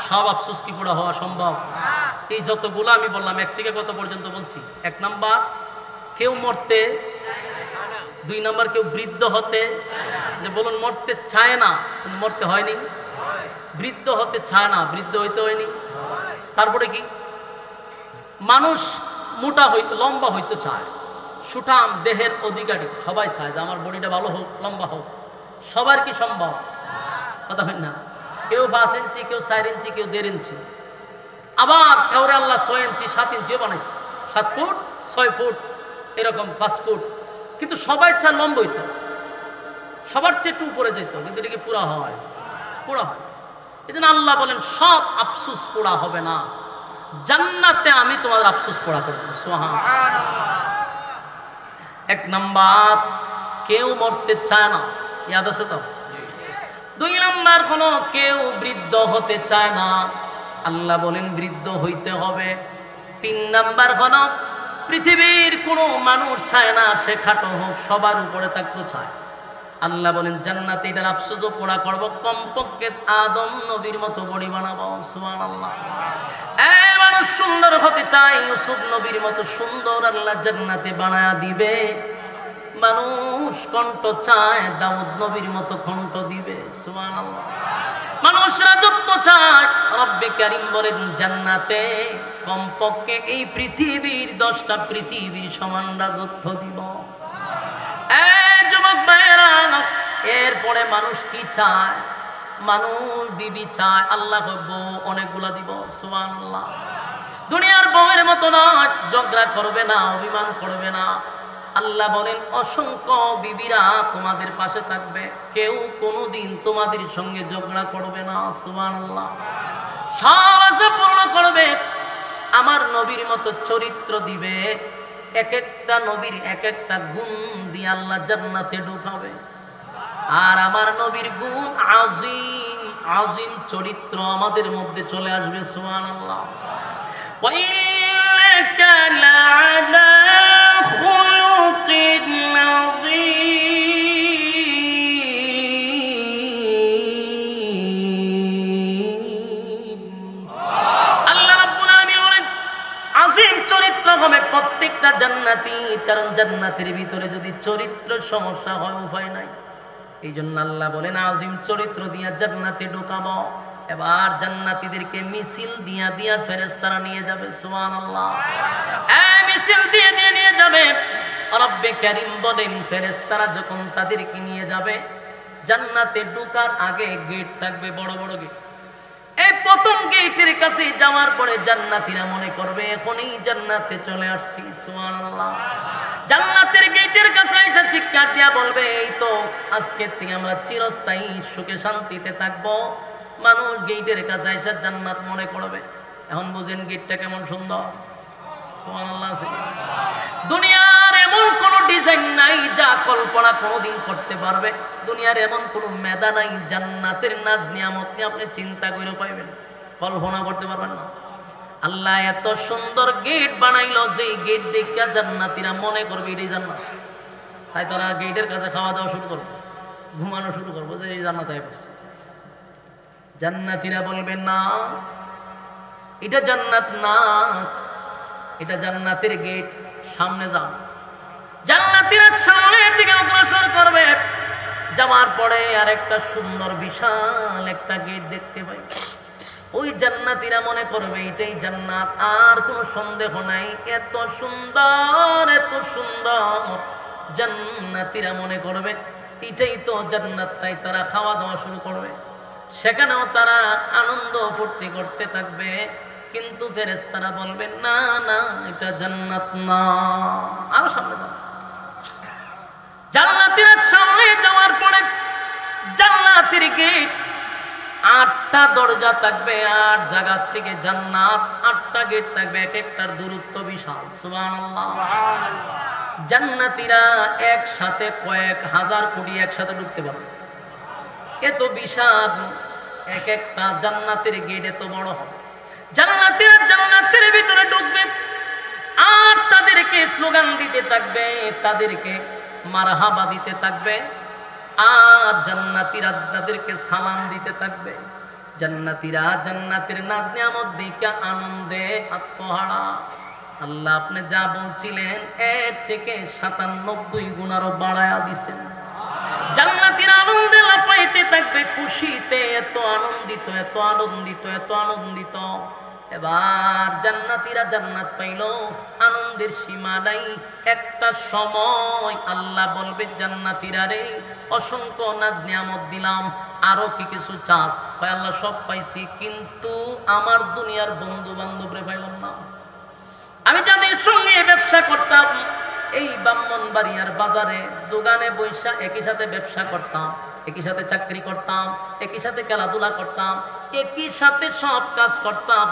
সব আফসোস কি পোড়া হওয়া সম্ভব? এই যতগুলো আমি বললাম, 1 থেকে কত পর্যন্ত বলছি? 1 নাম্বার, কেউ মরতে। 2 নাম্বার, কেউ বৃদ্ধ হতে। যে বলুন, মরতে চায় না কিন্তু মরতে হয়নি। বৃদ্ধ হতে চায় না, বৃদ্ধ হইতে হয়নি। তারপরে কি? মানুষ মোটা হইতে, লম্বা হইতে চায়। সুঠাম দেহের অধিকারী সবাই চায় যে আমার বডিটা ভালো হোক, লম্বা হোক। সবার কি সম্ভব? কথা হয় না। কেউ 5 ইঞ্চি, কেউ 4 ইঞ্চি, কেউ 1.5 ইঞ্চি। আবার কাউরে আল্লাহ 6 ইঞ্চি 7 ইঞ্চিও বানাইছে। 7 ফুট 6 ফুট এরকম 5 ফুট। কিন্তু সবাই চায় লম্বা হইতো, সবার চেয়ে একটু উপরে যেত, কিন্তু এটা কি পুরা হয়? পুরা হয়। এই জন্য আল্লাহ বলেন সব আফসোস পোড়া হবে না, জান্নাতে আমি তোমাদের আফসোস পোড়া করবো। সুবহানাল্লাহ। 1 নাম্বার, কেউ মরতে চায় না, ইয়াদ আছে তো? 2 নাম্বার হলো কেউ বৃদ্ধ হতে চায় না, আল্লাহ বলেন বৃদ্ধ হইতে হবে। 3 নাম্বার হলো পৃথিবীর কোনো মানুষ চায় না সে খাটো হোক, সবার উপরে থাকতে চায়। আল্লাহ বলেন জান্নাতে এটার আফসোসও পোড়া করবো, কমপক্ষে আদম নবীর মতো বডি বানাবো। সুবহানাল্লাহ। মানুষ সুন্দর হতে চায়, ইউসুফ নবীর মতো সুন্দর আল্লাহ জান্নাতে বানায়া দিবে। মানুষ কণ্ঠ চায়, দাউদ নবীর মতো কণ্ঠ দিবে। সুবহানাল্লাহ। মানুষ রাজত্ব চায়, রব্বে কারীম বলেন জান্নাতে কমপক্ষে এই পৃথিবীর 10টা পৃথিবীর সমান রাজত্ব দিব। যুবক ভাইয়েরা, এরপরে মানুষ কি চায়? মানুষ বিবি চায়, আল্লাহ বউ অনেকগুলা দিব। সুবহানাল্লাহ। দুনিয়ার বউয়ের মতো নয়, ঝগড়া করবে না, অভিমান করবে না। আল্লাহ বলেন অসংখ্য বিবিরা তোমাদের পাশে থাকবে, কেউ কোনোদিন তোমাদের সঙ্গে ঝগড়া করবে না। সুবহানাল্লাহ। সব আশা পূর্ণ করবে, আমার নবীর মতো চরিত্র দিবে। এক একটা নবীর এক একটা গুণ দিয়ে আল্লাহ জান্নাতে ঢুকাবে। আর আমার নবীর গুণ আজিম, আজিম চরিত্র আমাদের মধ্যে চলে আসবে। সুবহানাল্লাহ। ওয়াইন্নাকা লাআলা খুলুকিন আযীম। আল্লাহ রাব্বুল আলামিন বলেন আজিম চরিত্র হবে প্রত্যেকটা জান্নাতি, কারণ জান্নাতের ভিতরে যদি চরিত্র সমস্যা হয় উপায় নাই। এই জন্য আল্লাহ বলেন আজিম চরিত্র দিয়া জান্নাতে ঢোকাবো। এবার জান্নাতীদেরকে মিছিল দিয়া দিয়া ফেরেশতারা নিয়ে যাবে। সুবহানাল্লাহ। মিছিল দিয়ে দিয়ে নিয়ে যাবে। রব্বে কারীম বলেন ফেরেশতারা যখন তাদেরকে নিয়ে যাবে, জান্নাতে ঢোকার আগে গেট থাকবে, বড় বড় গেট। এই প্রথম গেটের কাছে যাওয়ার পরে জান্নাতীরা মনে করবে এখনই জান্নাতে চলে আসছি। সুবহানাল্লাহ। জান্নাতের গেটের কাছে এসে চিৎকার দিয়া বলবে এই তো আজকের থেকে আমরা চিরস্থায়ী সুখে শান্তিতে থাকবো। মানুষ গেটের কাছে এসে জান্নাত মনে করবে। এখন বুঝেন গেটটা কেমন সুন্দর। সুবহানাল্লাহ। দুনিয়ার এমন কোন ডিজাইন নাই যা কল্পনা কোনোদিন করতে পারবে। দুনিয়ার এমন কোন মেধা নাই জান্নাতের নাজ নিয়ামত নিয়ে আপনি চিন্তা করে পাইবেন, কল্পনা করতে পারবেন না। আল্লাহ এত সুন্দর গেট বানাইলো যে গেট দেখে জান্নাতীরা মনে করবে এটাই জান্নাত। তাই তারা গেটের কাছে খাওয়া দাওয়া শুরু করবে, ঘুমানো শুরু করবো যে এই জান্নাত হয়ে পড়ছে। জান্নাতীরা বলবে না, এটা জান্নাত না, এটা জান্নাতের গেট, সামনে যাও। জান্নাতীরা সামনের দিকে অগ্রসর করবে। যাওয়ার পরে আর একটা সুন্দর বিশাল একটা গেট দেখতে পাই। ওই জান্নাতীরা মনে করবে এটাই জান্নাত, আর কোনো সন্দেহ নাই। এত সুন্দর, এত সুন্দর। জান্নাতীরা মনে করবে এটাই তো জান্নাত। তাই তারা খাওয়া দাওয়া শুরু করবে। সেখানেও তারা আনন্দ ফুর্তি করতে থাকবে। কিন্তু ফেরেশতারা বলবে না না, এটা জান্নাত না, আরো সামনে যাও। জান্নাতীরা সামনে যাওয়ার পরে জান্নাতের গেট 8টা দরজা থাকবে, 8 জায়গা থেকে জান্নাত 8টা গেট থাকবে, এক একটার দূরত্ব বিশাল। সুবহানাল্লাহ। জান্নাতীরা একসাথে কয়েক হাজার কোটি একসাথে ঢুকতে পারবে, এত বিশাল এক একটা জান্নাতের গেট, এত বড় হবে। জান্নাতীরা জান্নাতের ভিতরে ঢুকবে আর তাদেরকে স্লোগান দিতে থাকবে, তাদেরকে মারহাবা দিতে থাকবে, আর জান্নাতীরা তাদেরকে সালাম দিতে থাকবে। জান্নাতীরা জান্নাতের নাজ নিয়ামত দেখে আনন্দে আত্মহারা। আল্লাহ আপনি যা বলছিলেন এর থেকে 97 গুণ আরো বাড়ায়া দিছেন। জান্নাতীরা আনন্দে লাফাইতে থাকবে, খুশিতে এত আনন্দিত, এত আনন্দিত, এত আনন্দিত। এবার জান্নাতীরা জান্নাত পাইল, আনন্দের সীমা নাই। একটা সময় আল্লাহ বলবে জান্নাতীরা রে অসংখ্য নাজ নিয়ামত দিলাম, আরো কি কিছু চাস? হয় আল্লাহ সব পাইছি, কিন্তু আমার দুনিয়ার বন্ধু বান্ধবরে পাইলাম না। আমি যাদের সঙ্গে ব্যবসা করতাম, এই ব্রাহ্মণবাড়িয়ার বাজারে দোকানে বৈশা একই সাথে ব্যবসা করতাম, একই সাথে চাকরি করতাম, একই সাথে খেলাধুলা করতাম, একই সাথে সব কাজ করতাম।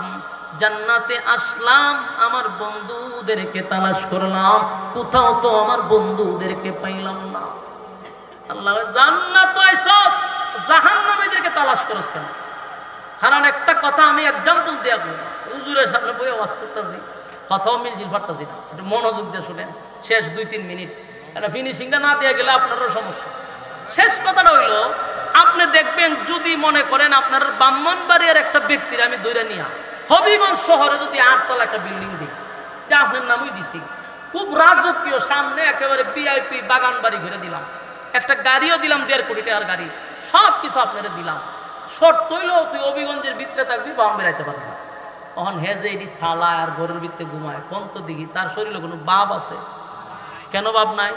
জান্নাতে আসলাম, আমার বন্ধুদেরকে তালাশ করলাম, কোথাও তো আমার বন্ধুদেরকে পাইলাম না। আল্লাহ জান্নাত আইছস, জাহান্নামীদেরকে তালাশ করস কেন? কারণ একটা কথা আমি এক্সাম্পল দিয়া বলবো, হুজুরের সামনে বই ওয়াজ করতেছি, কথাও মিলজিল পারতাছি না, একটু মনোযোগ দিয়ে শুনেন। শেষ 2-3 মিনিট, এটা ফিনিশিংটা না দিয়ে গেলে আপনারও সমস্যা। শেষ কথাটা হইল, আপনি দেখবেন যদি মনে করেন আপনার ব্রাহ্মণবাড়িয়ার একটা ব্যক্তির আমি দৈরা নিয়া হবিগঞ্জ শহরে যদি 8 তলা একটা বিল্ডিং দিই, এটা আপনার নামই দিছি, খুব রাজকীয়, সামনে একেবারে VIP বাগান বাড়ি ঘুরে দিলাম, একটা গাড়িও দিলাম 1.5 কোটি টাকার গাড়ি, সব কিছু আপনারা দিলাম, শর্ত হইল তুই হবিগঞ্জের ভিতরে থাকবি, বাম বেড়াইতে পারবি না। তখন হেজে এটি সালায় আর ঘরের ভিতরে ঘুমায়, কোন তো দিঘি তার শরীরে কোনো বাপ আছে? কেন বাপ নাই?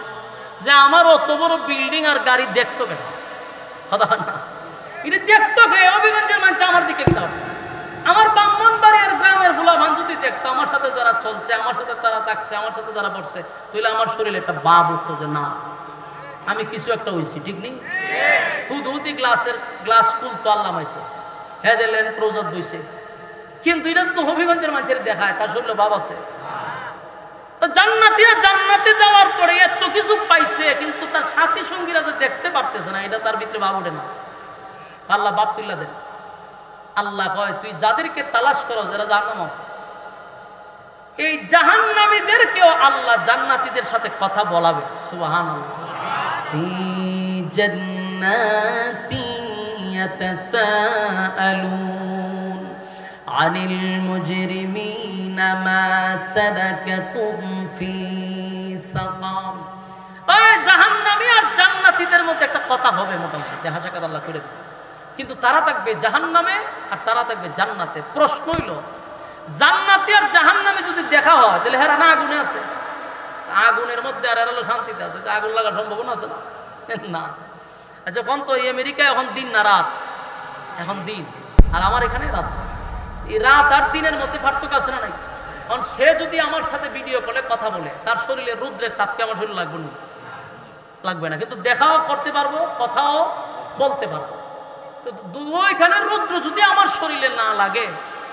যে আমার অত বড় বিল্ডিং আর গাড়ি দেখতো কেন? কথা না, এটা দেখতো কে? হবিগঞ্জের মানুষ আমার দিকে খেলাম, আমার ব্রাহ্মণবাড়ি আর গ্রামের ভোলাভান যদি দেখতো আমার সাথে যারা চলছে, আমার সাথে তারা থাকছে, আমার সাথে যারা বসছে, তাহলে আমার শরীরে একটা বাপ উঠতো যে না আমি কিছু একটা হয়েছি, ঠিক নেই? হুদি গ্লাস খুলতো আল্লাহ মাইতো, হ্যাঁ যে লেন প্রজাত বইছে, কিন্তু এটা তো হবিগঞ্জের মানুষের দেখায় তার শরীরে বাপ আছে। তো জান্নাতীরা জান্নাতে যাওয়ার পরে এত কিছু পাইছে, কিন্তু তার সাথী সঙ্গীরা যে দেখতে পারতেছে না, এটা তার ভিতরে ভাব ওঠে না। আল্লাহ বাপ তুল্লা দেন। আল্লাহ কয় তুই যাদেরকে তালাশ করো যারা জাহান্নামে আছে, এই জাহান্নামীদেরকেও আল্লাহ জান্নাতীদের সাথে কথা বলাবে। সুবহানাল্লাহ। ফি জান্নাতি ইয়াতাসাআলুন আনিল মুজরিমিনা মা সালাকাকুম ফি সাকার। ওই জাহান্নামী আর জান্নাতীদের মধ্যে একটা কথা হবে, মোটামুটি দেখা সাক্ষাৎ আল্লাহ করে দেবে, কিন্তু তারা থাকবে জাহান্নামে আর তারা থাকবে জান্নাতে। প্রশ্ন হইল, জান্নাতি আর জাহান্নামে যদি দেখা হয় তাহলে হেরা না আগুনে আছে, আগুনের মধ্যে আর এরা শান্তিতে আছে, আগুন লাগার সম্ভাবনা আছে না? আচ্ছা কোন তো আমেরিকায় এখন দিন না রাত? এখন দিন, আর আমার এখানে রাত। এই রাত আর দিনের মধ্যে পার্থক্য আছে না নাই? কারণ সে যদি আমার সাথে ভিডিও কলে কথা বলে, তার শরীরে রুদ্রের তাপকে আমার শরীরে লাগবে না, লাগবে না, কিন্তু দেখাও করতে পারবো, কথাও বলতে পারবো। তো ওইখানে রুদ্র যদি আমার শরীরে না লাগে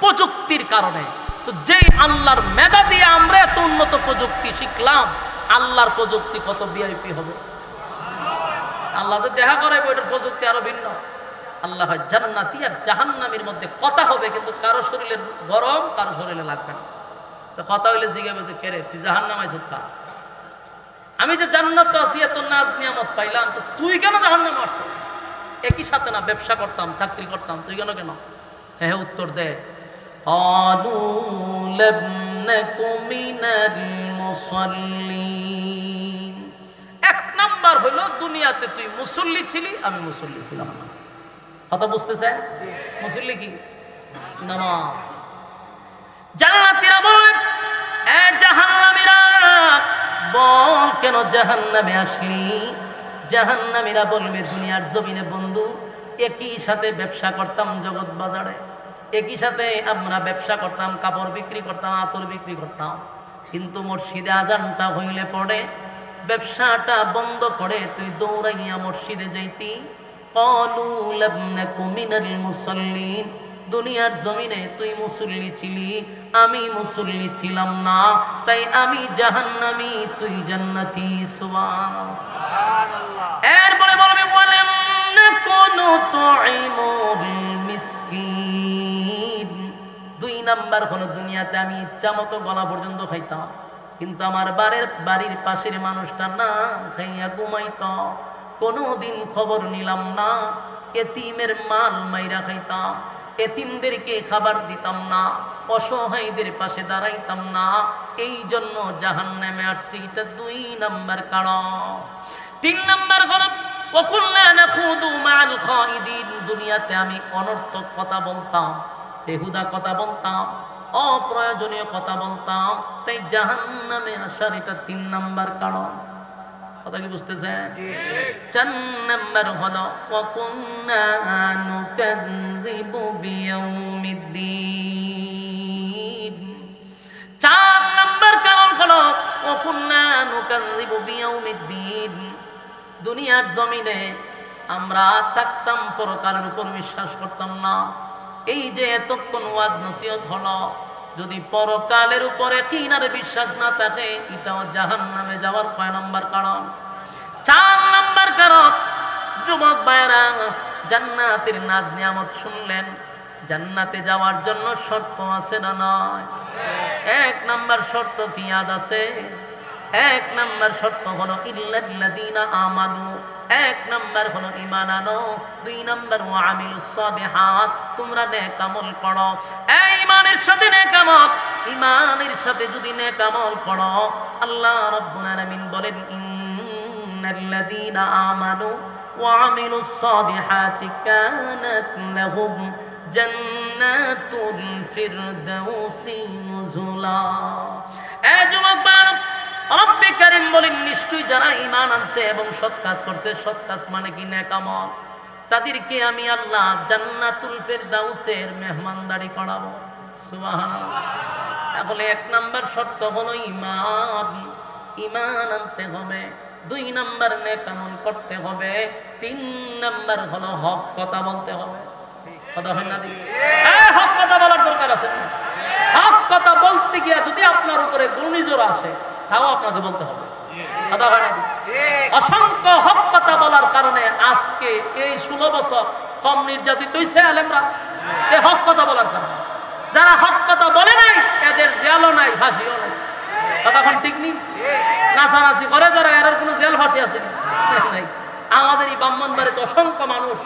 প্রযুক্তির কারণে, তো যেই আল্লাহর মেধা দিয়ে আমরা এত উন্নত প্রযুক্তি শিখলাম, আল্লাহর প্রযুক্তি কত VIP হবে। আল্লাহ যে দেখা করাইবো এটার প্রযুক্তি আরো ভিন্ন। আল্লাহ হয় জান্নাতি আর জাহান্নামীর মধ্যে কথা হবে, কিন্তু কারো শরীরে গরম, কারো শরীরে লাগবে না। তো কথা হইলে জিজ্ঞাসা কে রে তুই জাহান্নাম আইছত কা? আমি যে জান্নাত আছি, এত নাজ নিয়ামত পাইলাম, তো তুই কেন জাহান্নামে আসছিস? একই সাথে না ব্যবসা করতাম, চাকরি করতাম, তুই কেন কেন? হ্যাঁ উত্তর দে। ক্বালু লাম নাকু মিনাল মুসাল্লিন। এক নাম্বার হলো দুনিয়াতে তুই মুসল্লি ছিলি, আমি মুসল্লি ছিলাম না। কথা বুঝতেছে? মুসল্লি কি? নামাজ। জান্নাতীরা বললেন, এ জাহান্নামীরা বল কেন জাহান্নামে আসলি? জাহান্নামীরা বলবে দুনিয়ার জমিনে বন্ধু একই সাথে ব্যবসা করতাম জগৎ বাজারে, একই সাথে আমরা ব্যবসা করতাম, কাপড় বিক্রি করতাম, আতর বিক্রি করতাম, কিন্তু মসজিদে আজানটা হইলে পড়ে ব্যবসাটা বন্ধ করে তুই দৌড়াইয়া মসজিদে যাইতি। ক্বালু লাম নাকু মিনাল মুসাল্লিন। দুনিয়ার জমিনে তুই মুসল্লি ছিলি, আমি মুসল্লি ছিলাম না, তাই আমি জাহান্নামী, তুই জান্নাতি। সুবহানাল্লাহ। এরপরে বলবে ওয়ালাম নাকুনু তুইমুল মিসকিন। 2 নাম্বার হলো দুনিয়াতে আমি ইচ্ছা মতো গলা পর্যন্ত খাইতাম, কিন্তু আমার বাড়ির পাশের মানুষটা না খাইয়া ঘুমাইত, কোনোদিন খবর নিলাম না। এতিমের মাল মাইরা খাইতাম, এতিমদেরকে খাবার দিতাম না, অসহায়দের পাশে দাঁড়াইতাম না, এই জন্য জাহান্নামে আসছি। এটা 2 নাম্বার কারণ। 3 নাম্বার হলো ওয়াকুল্লা নাখুদু মাআল খাইদিন। দুনিয়াতে আমি অনর্থক কথা বলতাম, বেহুদা কথা বলতাম, অপ্রয়োজনীয় কথা বলতাম, তাই জাহান্নামে আসার এটা 3 নাম্বার কারণ। কথা কি বুঝতেছেন? 4 নাম্বার হলো ওয়াকুন্না নুকাযযিবু বিয়াউমিদ্দিন। 4 নাম্বার কারণ হলো ওয়াকুন্না নুকাযযিবু বিয়াউমিদ্দিন। দুনিয়ার জমিনে আমরা থাকতাম, পরকালের উপর বিশ্বাস করতাম না। এই যে এতক্ষণ ওয়াজ নসিহত হলো, যদি পরকালের উপরে কিনারে বিশ্বাস না থাকে, এটাও জাহান্নামে যাওয়ার 5 নাম্বার কারণ। 4 নাম্বার কারণ, যুবক ভাইরা জান্নাতের নাজ নিয়ামত শুনলেন, জান্নাতে যাওয়ার জন্য শর্ত আছে না নয়? 1 নাম্বার শর্ত কি ইয়াদ আছে? এক নাম্বার শর্ত হলো ইল্লাল্লাযীনা আমানু, এক নাম্বার হলো ঈমান আনো, দুই নাম্বার ওয়া আমিলুস সালিহাত, তোমরা নেক আমল করো। এই ঈমানের সাথে নেক আমল, ঈমানের সাথে যদি নেক আমল করো, আল্লাহ রাব্বুল আলামিন বলেন ইন্নাল্লাযীনা আমানু ওয়া আমিলুস সালিহাতি কানাত লাহুম জান্নাতুল ফিরদাউসি নুজুলা। এ যুবক বাড়, রব্বে কারীম বলেন নিশ্চয়ই যারা ঈমান আনছে এবং সৎ কাজ করছে, সৎ কাজ মানে কি নেক আমল, তাদেরকে আমি আল্লাহ জান্নাতুল ফিরদাউসের মেহমানদারি করাবো। সুবহানাল্লাহ। তাহলে এক নাম্বার শর্ত হলো ঈমান, ঈমান আনতে হবে। দুই নাম্বার নেক আমল করতে হবে। তিন নাম্বার হলো হক কথা বলতে হবে। কথা হয় না দিদি? হক কথা বলার দরকার আছে। হক কথা বলতে গিয়ে যদি আপনার উপরে ঘূর্ণিঝড় আসে, তাও আপনাকে বলতে হবে। কথা হয় না দিদি? অসংখ্য হক কথা বলার কারণে আজকে এই 16 বছর কম নির্যাতিত হয়েছে আলেমরা, এই হক কথা বলার কারণে। যারা হক কথা বলে নাই এদের জেলও নাই, ফাঁসিও নাই। কথাক্ষণ ঠিক নেই? নাচানাচি করে যারা, এর কোনো জেল ফাঁসি আছে নাই। আমাদের এই ব্রাহ্মণবাড়িতে অসংখ্য মানুষ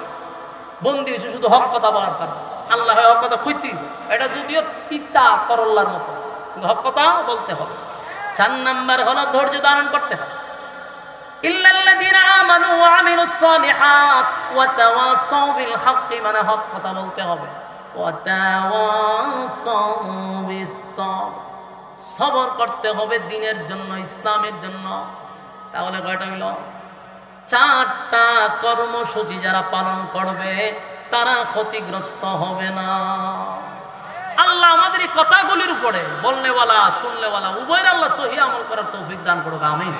বন্দী হয়েছে শুধু হক কথা বলার কারণে। আল্লাহ হক কথা কইতে, এটা যদিও তিতা করল্লার মতো, হক কথা বলতে হবে। 4 নাম্বার হলো ধৈর্য ধারণ করতে হবে। ইল্লাল্লাযীনা আমানু ওয়া আমিলুস সালিহাত ওয়া তাওয়াসাউ বিল হাক্কি, মানে হক কথা বলতে হবে। ওয়া তাওয়াসাউ বিস সাবর, সবর করতে হবে দ্বীনের জন্য, ইসলামের জন্য। তাহলে কয়টা হলো? 4টা কর্মসূচি যারা পালন করবে তারা ক্ষতিগ্রস্ত হবে না। আল্লাহ আমাদের এই কথাগুলির উপরে বলনেওয়ালা শুনলেওয়ালা উভয়ের আল্লাহ সহি আমল করার তৌফিক দান করুক। আমিন।